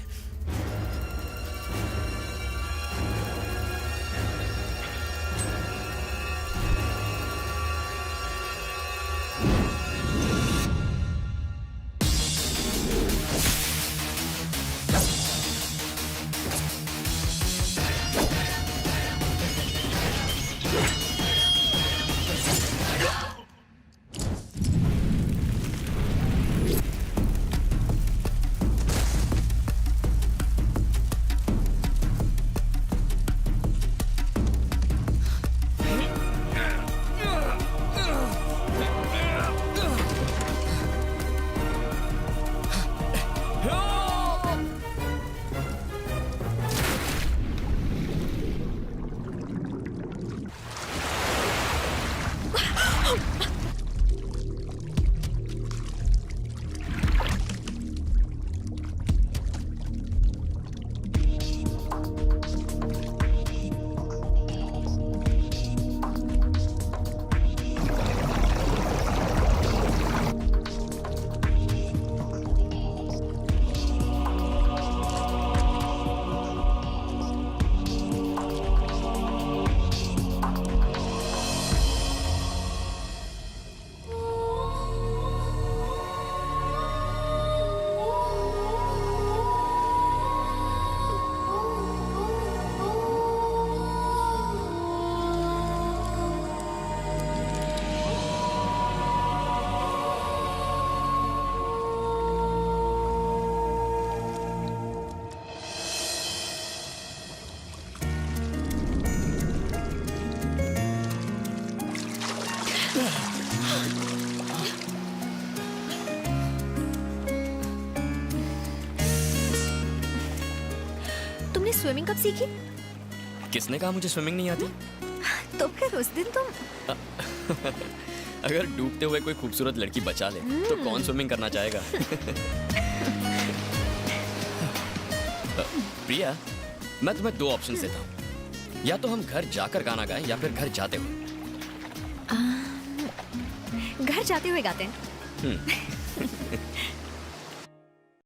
तुमने स्विमिंग कब सीखी? किसने कहा मुझे स्विमिंग नहीं आती? तो फिर उस दिन तुम अगर डूबते हुए कोई खूबसूरत लड़की बचा ले तो कौन स्विमिंग करना चाहेगा? प्रिया, मैं तुम्हें दो ऑप्शन देता हूँ, या तो हम घर जाकर गाना गाएं या फिर घर जाते हुए। घर जाते हुए गाते हैं।